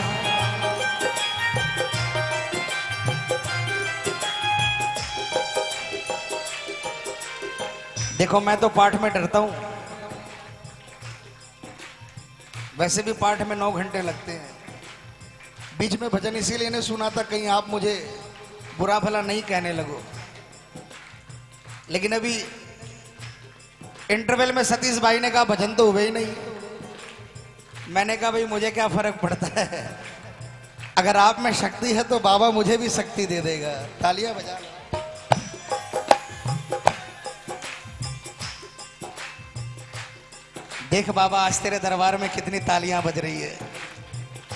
देखो मैं तो पाठ में डरता हूं, वैसे भी पाठ में 9 घंटे लगते हैं। बीच में भजन इसीलिए नहीं सुना था कहीं आप मुझे बुरा भला नहीं कहने लगो। लेकिन अभी इंटरवल में सतीश भाई ने कहा भजन तो हुए ही नहीं। मैंने कहा भाई मुझे क्या फर्क पड़ता है, अगर आप में शक्ति है तो बाबा मुझे भी शक्ति दे देगा। तालियां बजा लो। देख बाबा आज तेरे दरबार में कितनी तालियां बज रही है।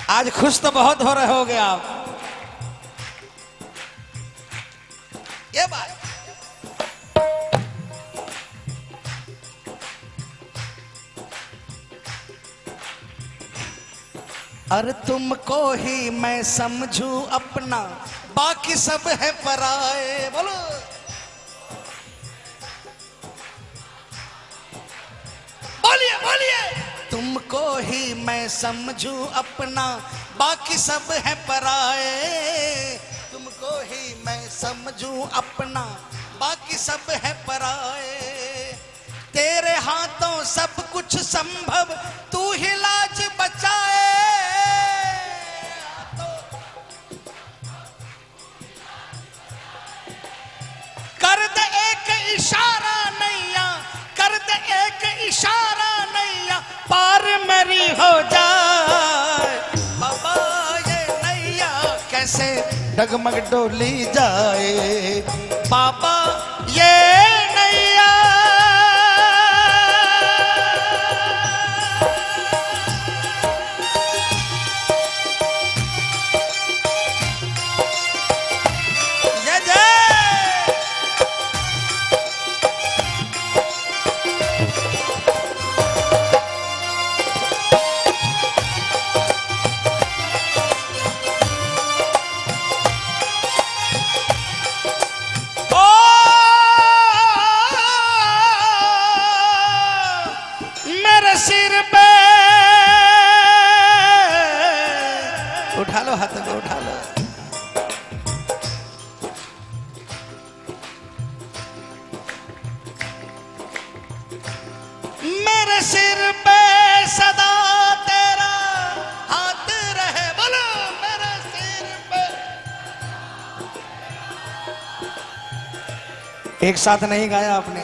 आज खुश तो बहुत हो रहे होगे आप। ये बात अरे तुमको ही मैं समझू अपना, बाकी सब है पराए। बोलो, बोलिए बोलिए। तुमको ही मैं समझू अपना, बाकी सब है पराए। तुमको ही मैं समझू अपना, बाकी सब है पराए। तेरे हाथों सब कुछ संभव, तू ही लाज बचाए। कर दे एक इशारा नैया, कर दे एक इशारा नैया, पार मेरी हो जाए। बाबा ये नैया कैसे डगमग डोली जाए। बाबा ये नैया, जय जय। लो हाथों को उठा लो। मेरे सिर पे सदा तेरा हाथ रहे, बोलो मेरे सिर पे। एक साथ नहीं गाया आपने,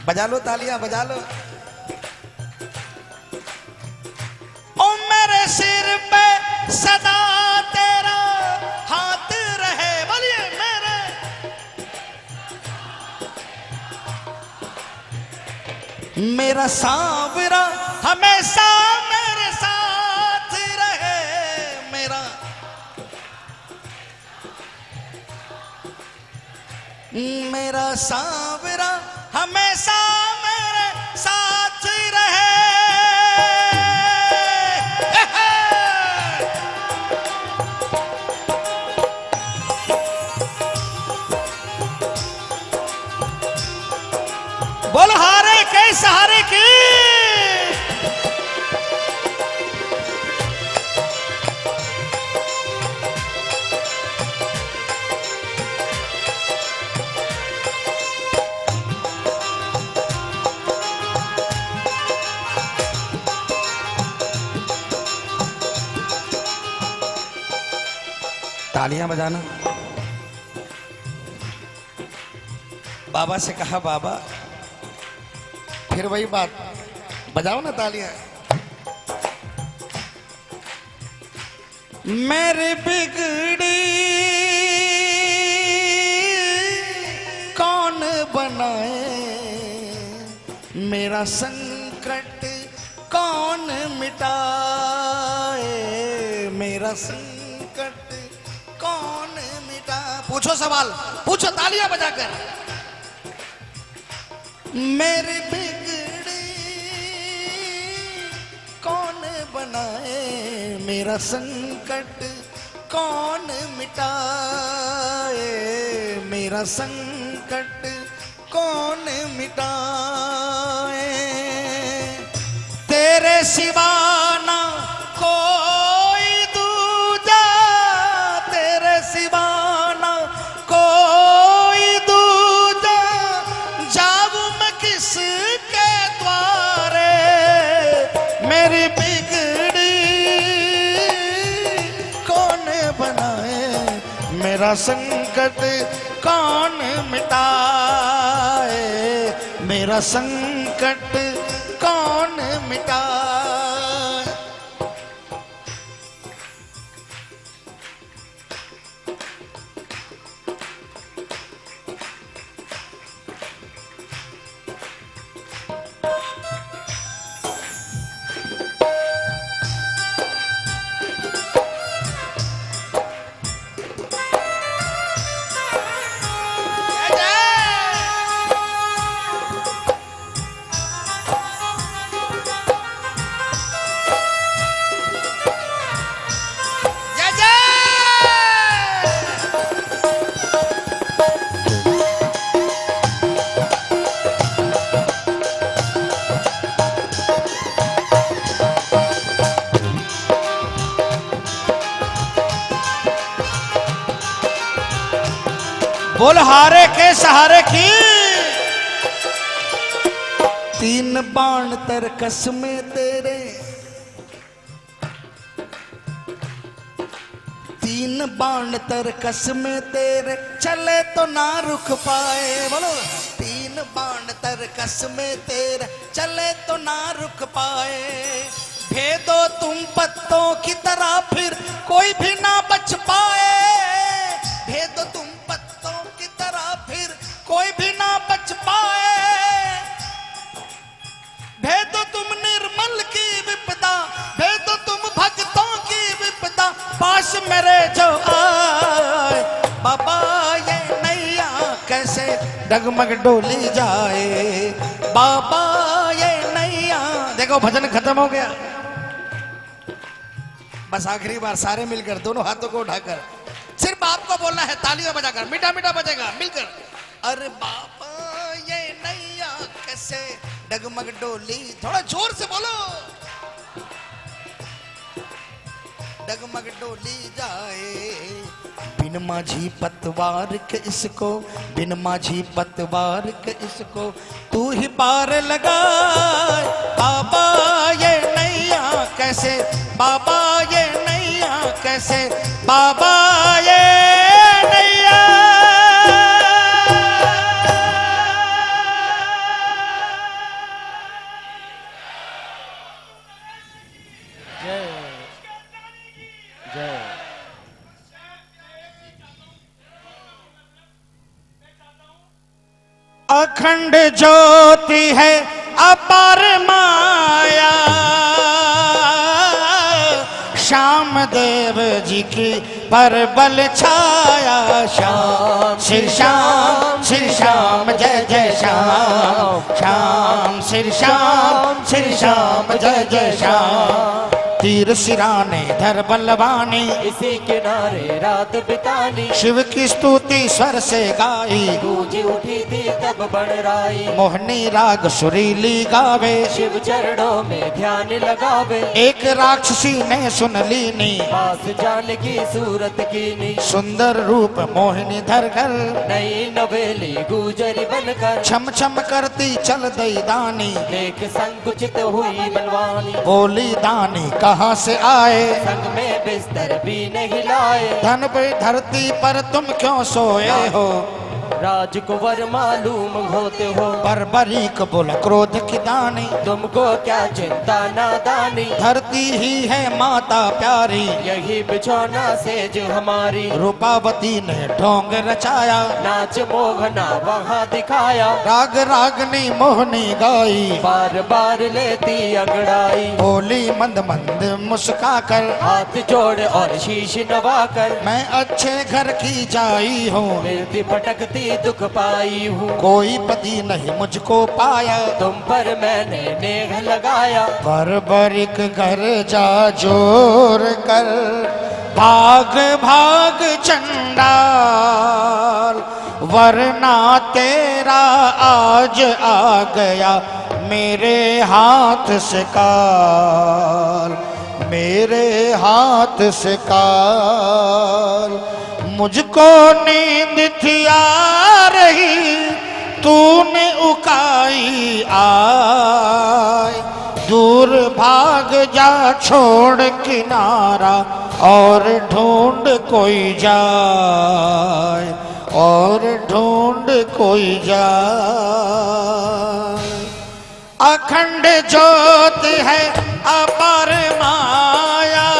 बजा लो तालियां, बजा लो। ओ मेरे सिर पे सदा तेरा हाथ रहे, बोलिए मेरे। मेरा सांवरा हमेशा मेरे साथ रहे, मेरा मेरा सांवरा हमेशा मेरे साथ रहे। बोल हारे के सहारे की। तालियां बजाना। बाबा से कहा बाबा, फिर वही बात, बजाओ ना तालियां। मेरी बिगड़ी कौन बनाए, मेरा संकट कौन मिटाए, मेरा संकट कौन मिटा। पूछो सवाल, पूछो तालियां बजाकर। मेरी बिगड़ी कौन बनाए, मेरा संकट कौन मिटाए, मेरा संकट कौन मिटाए। तेरे सिवा ना कोई दूजा, तेरे सिवा ना कोई दूजा, जाऊं मैं किसके द्वारे। मेरी बिगड़ी कौन बनाए, मेरा संकट कौन मिटाए, मेरा संकट कौन मिटाए। बोल हारे के सहारे की। तीन बाण तरकस में तेरे, तीन बाण तरकस में तेरे, चले तो ना रुक पाए। बोलो, तीन बाण तरकस में तेरे, चले तो ना रुक पाए। भेदो तुम पत्तों की तरह, फिर कोई भी ना बच पाए। भेदो तुम पत्तों की तरह, फिर कोई भी ना बच पाए। भेदो तुम निर्मल की विपदा, भेदो तुम भक्तों की विपदा, पास मेरे जो आए। बाबा ये नैया कैसे डगमग डोली जाए, बाबा ये नैया। देखो भजन खत्म हो गया, बस आखिरी बार सारे मिलकर दोनों हाथों को उठाकर सिर्फ आपको बोलना है, तालियां बजाकर, मीठा मीठा बजेगा मिलकर। अरे बाबा ये नैया कैसे डगमग डोली, थोड़ा जोर से बोलो। डगमग डोली जाए। बिन माझी पतवार के इसको, बिन माझी पतवार के इसको तू ही पार लगा। बाबा ये नैया कैसे, बाबा ये नैया कैसे, बाबा ये नैया। जय जय। अखंड ज्योति है अपार माया, श्याम देव जी की परबल छाया। श्याम श्री श्याम, श्री श्याम जय जय श्याम, श्याम श्री श्याम, श्री श्याम जय जय श्याम। तीर सिराने धर बलवानी, इसी किनारे रात बितानी। शिव की स्तुति स्वर से गाई, गूंजी उठी थी तब बड़राई। मोहनी राग सुरीली गावे, शिव चरणों में ध्यान लगावे। एक राक्षसी ने सुन लीनी, पास जान की सूरत कीनी। सुंदर रूप मोहिनी धर कर, नई नवेली गुजरी बनकर। छम छम करती चल दई दानी। देख संकुचित हुई बलवानी। बोली दानी कहाँ से आए, संग में बिस्तर भी नहीं लाए। धन पे धरती पर तुम क्यों सोए हो, राजकुंवर मालूम होते हो। बर्बरीक बोला क्रोध की दानी। तुमको क्या चिंता नादानी, धरती ही है माता प्यारी, यही बिछौना सेज हमारी। रूपावती ने ढोंग रचाया, नाच मोहना वहाँ दिखाया। राग रागनी मोहनी गाई, बार बार लेती अंगड़ाई। बोली मंद मंद मुस्का कर, हाथ जोड़ और शीश नवाकर। मैं अच्छे घर की जाई हूँ, मिलती भटकती दुख पाई हूँ। कोई पति नहीं मुझको पाया, तुम पर मैंने नेह लगाया। बर्बरिक घर जा जोर कर, भाग भाग चंडाल, वरना तेरा आज आ गया मेरे हाथ से काल, मेरे हाथ से काल। मुझको नींद थी आ रही, तूने उकाई आय। दूर भाग जा छोड़ किनारा, और ढूंढ कोई जाए, और ढूंढ कोई जाए। अखंड ज्योत है अपार माया,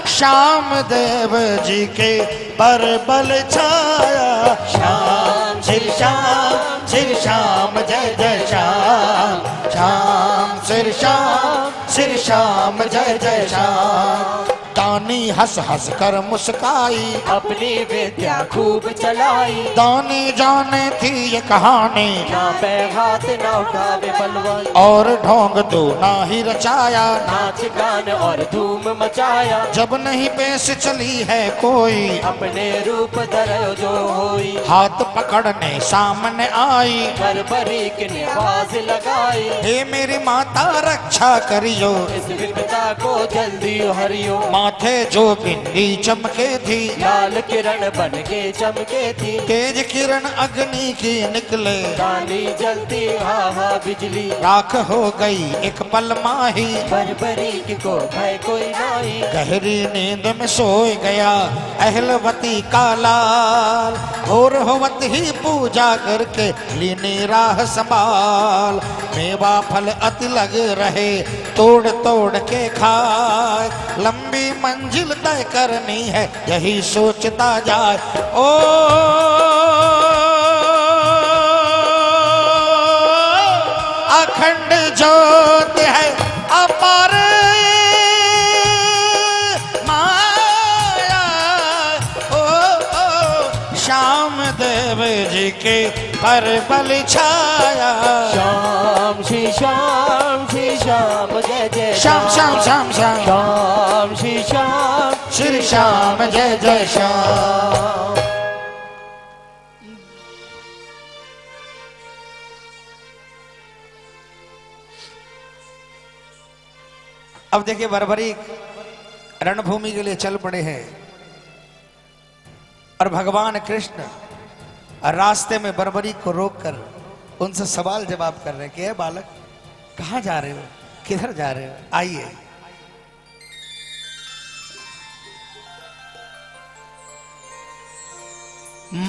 श्याम देव जी के परबल छाया। श्याम श्री श्याम, श्री श्याम जय जय श्याम, श्याम श्री श्याम, श्री श्याम जय जय श्याम। दानी हंस हंस कर मुस्काई, अपनी विद्या खूब चलाई। दानी जाने थी ये कहानी, ना पैर हाथ ना उठावे बलवान। और ढोंग तो ना ही रचाया, नाच गान और धूम मचाया। जब नहीं पेश चली है कोई, अपने रूप धरो जो होई। हाथ पकड़ने सामने आई, बर्बरीक ने आवाज लगाई। हे मेरी माता रक्षा करियो, इस विपदा को जल्दी हरियो। माथे जो बिंदी चमके थी, लाल किरण बन के चमके थी। तेज किरण अग्नि की निकले, डाली जलती हा हा बिजली। राख हो गई एक पल माही, बर्बरीक को भय कोई नहीं। गहरी नींद में सोए गया अहलवती का लाल। और होवत ही पूजा करके लीनी राह संभाल, मेवा फल अति लग रहे तोड़ तोड़ के खाए। लंबी मंजिल तय करनी है यही सोचता जाए। ओ अखंड ज्योत है अपार माया, ओ श्याम देव जी के परबल छाया। श्याम श्री श्याम, श्री श्याम जय जय श्याम श्याम श्याम श्याम, श्याम श्री श्याम, श्री श्याम जय जय श्याम। अब देखिए बर्बरी रणभूमि के लिए चल पड़े हैं और भगवान कृष्ण रास्ते में बर्बरी को रोककर उनसे सवाल जवाब कर रहे हैं कि हे बालक, कहां जा रहे हो, किधर जा रहे हो, आइए।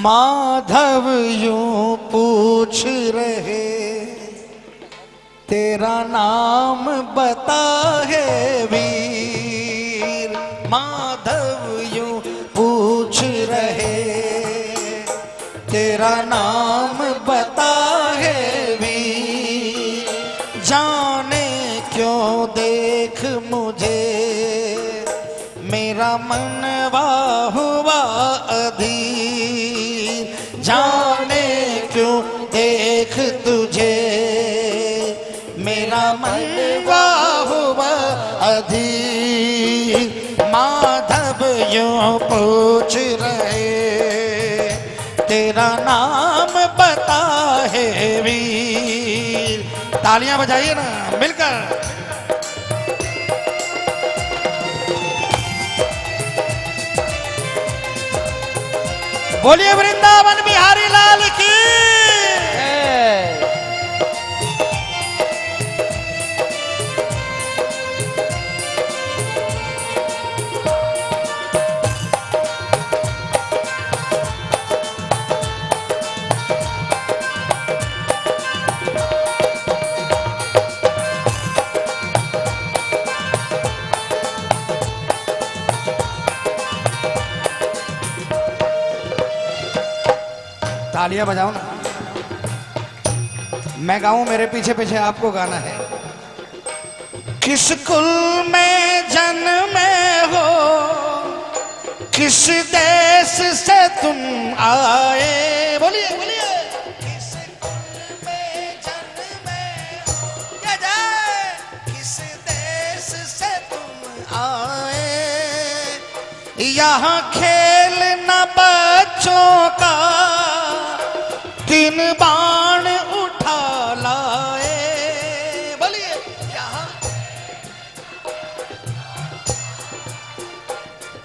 माधव यूं पूछ रहे तेरा नाम बता है वीर। माधव यूं पूछ रहे तेरा नाम बता है वीर। जाने क्यों देख मुझे मेरा मनवा हुआ अधीर। जाने क्यों देख तुझे मेरा मनवा हुआ अधीर। माधव यूं पूछ रहे तेरा नाम बता है वीर। तालियां बजाइए ना मिलकर। बोलिए वृंदावन बिहारी लाल की। तालियां बजाओ ना, मैं गाऊं, मेरे पीछे पीछे आपको गाना है। किस कुल में जन्मे हो, किस देश से तुम आए। बोलिए बोलिए। किस कुल में जन्मे हो, या जाए, किस देश से तुम आए। यहाँ खेल न बच्चों का, तीन बाण उठा लाए। बोलिए। यहाँ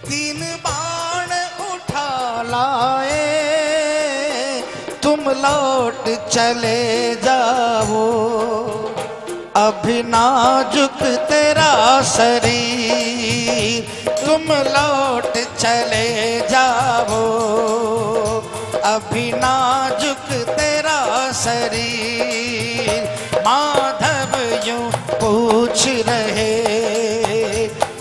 तीन बाण उठा लाए। तुम लौट चले जाओ, अभी नाजुक तेरा शरीर। तुम लौट चले जाओ, अभी नाजुक तेरा शरीर। माधव यूं पूछ रहे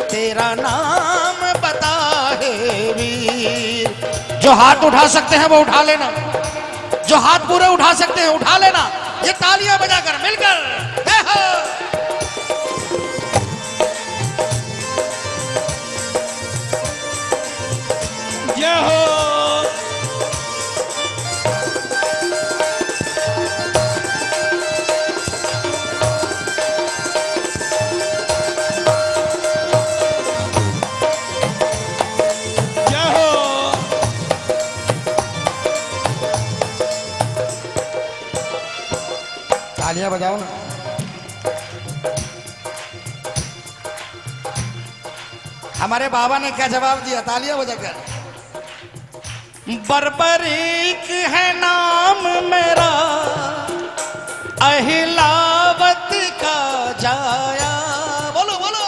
तेरा नाम बता है वीर। जो हाथ उठा सकते हैं वो उठा लेना, जो हाथ पूरे उठा सकते हैं उठा लेना। ये तालियां बजाकर मिलकर हे हो। जय हो। तालियां बजाओ ना। हमारे बाबा ने क्या जवाब दिया, तालियां बजाकर। बर्बरीक है नाम मेरा, अहिलावत का जाया। बोलो बोलो।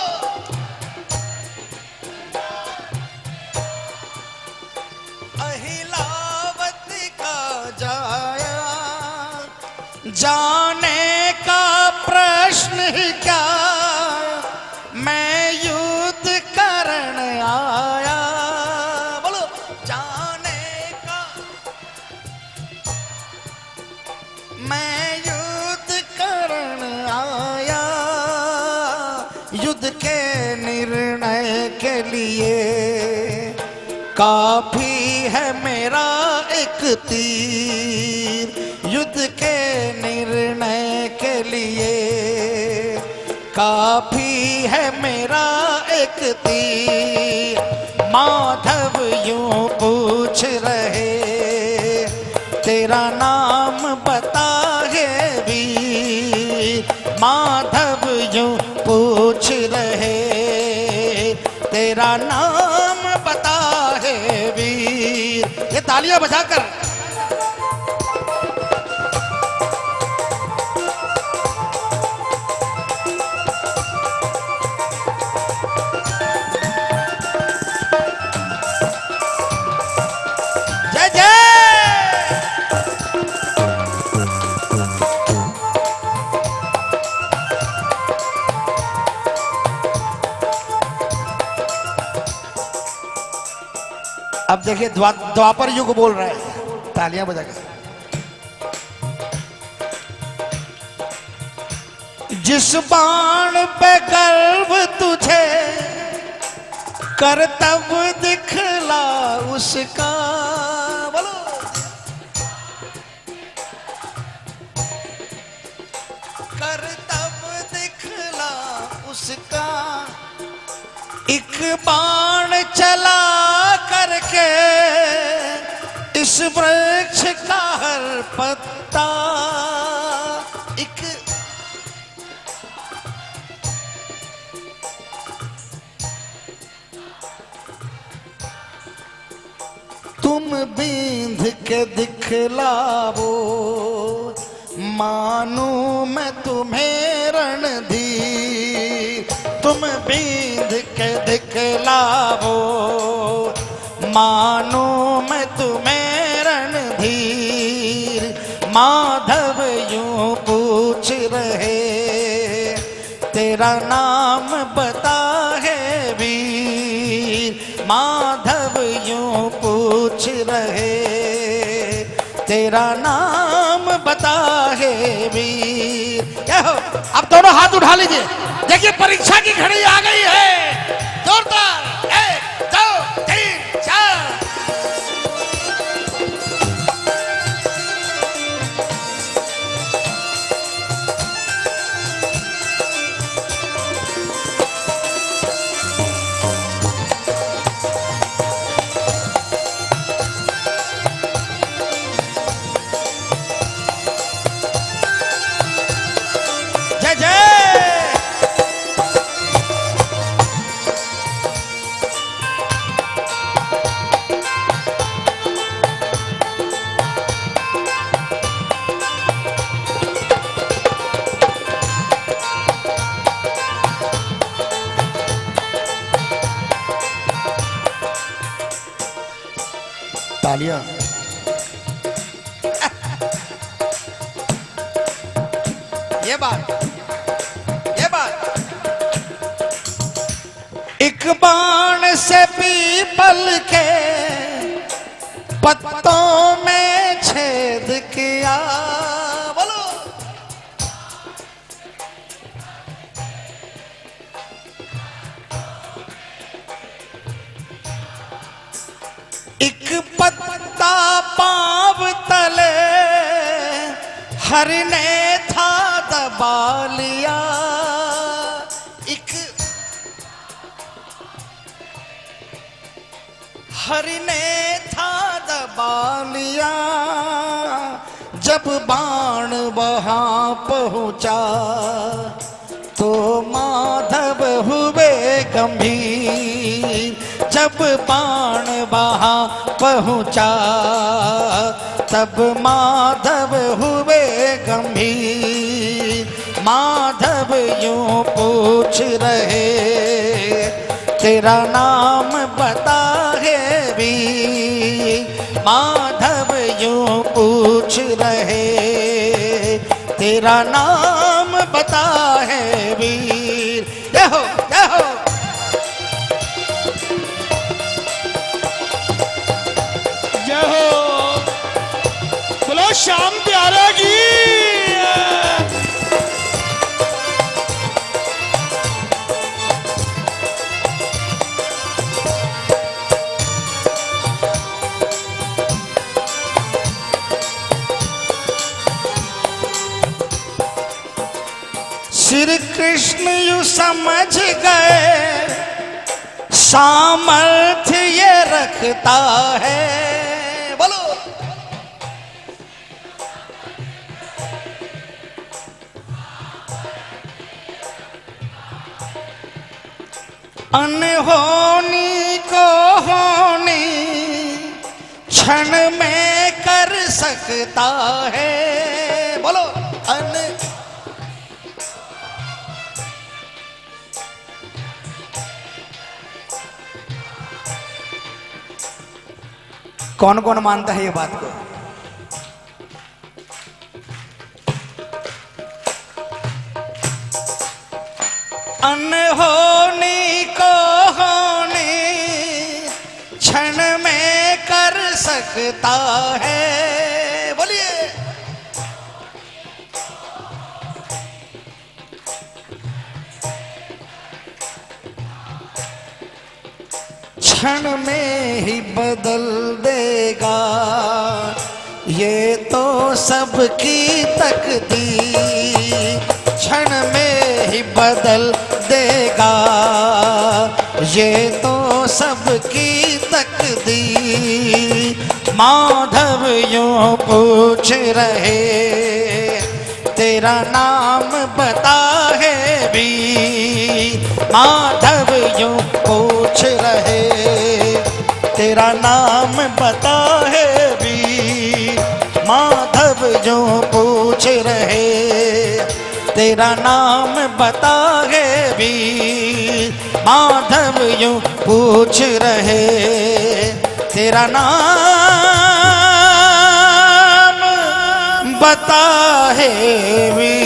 अहिलावत का जाया। जाने का प्रश्न ही क्या, मैं युद्ध करण आया। बोलो। जाने का मैं युद्ध करण आया। युद्ध के निर्णय के लिए काफी है मेरा एक तीर। युद्ध के निर्णय के लिए काफी है मेरा एक तीर। माधव यूं पूछ रहे तेरा नाम बता है वीर। माधव यूं पूछ रहे तेरा नाम बता है वीर। ये तालियां बजाकर जय जय। अब देखिए द्वापर युग बोल रहा है, तालियां बजाकर। जिस बाण पे गर्व तुझे कर्तव्य दिखला उसका, बोलो। कर्तव्य दिखला उसका, एक बाण चला करके इस वृक्ष का हर पत्ता, एक तुम बींध के दिखलावो, मानू मैं तुम्हें रणधीर। तुम बींध के दिखलावो, मानो मैं तुम्हें रणधीर। माधव यूं पूछ रहे, तेरा नाम बता है वीर। माधव यूं पूछ रहे, तेरा नाम बता है वीर। क्या हो, अब दोनों हाथ उठा लीजिए। देखिए परीक्षा की घड़ी आ गई है। जोरदार 1 2 3 4। जय जय। तालियां। ये बात एक बाण से पीपल के पत्तों में छेद किया, बोलो। एक पत्ता पांव तले हरि ने था दबा लिया। एक हरि ने था दबा लिया। जब बाण वहां पहुंचा तो माधव हुए गंभीर। जब बाण वहां पहुंचा तब माधव हुए गंभीर। माधव यूं पूछ रहे, तेरा नाम बता है वीर। माधव यूं पूछ रहे, तेरा नाम बता है वीर। जय हो जय हो। जय हो, बोलो श्याम प्यारा की। श्री कृष्ण यू समझ गए, सामर्थ्य ये रखता है, बोलो। अनहोनी को होनी क्षण में कर सकता है। बोलो कौन कौन मानता है ये बात को? अनहोनी को होनी क्षण में कर सकता है। बोलिए क्षण में ही बदल देगा ये तो सबकी तकदीर। क्षण में ही बदल देगा ये तो सबकी तकदीर। माधव यूं पूछ रहे तेरा नाम बता है भी। माधव यूं पूछ रहे तेरा नाम बता है भी। माधव यूं पूछ रहे तेरा नाम बता है भी। माधव यूं पूछ रहे तेरा नाम बता है भी।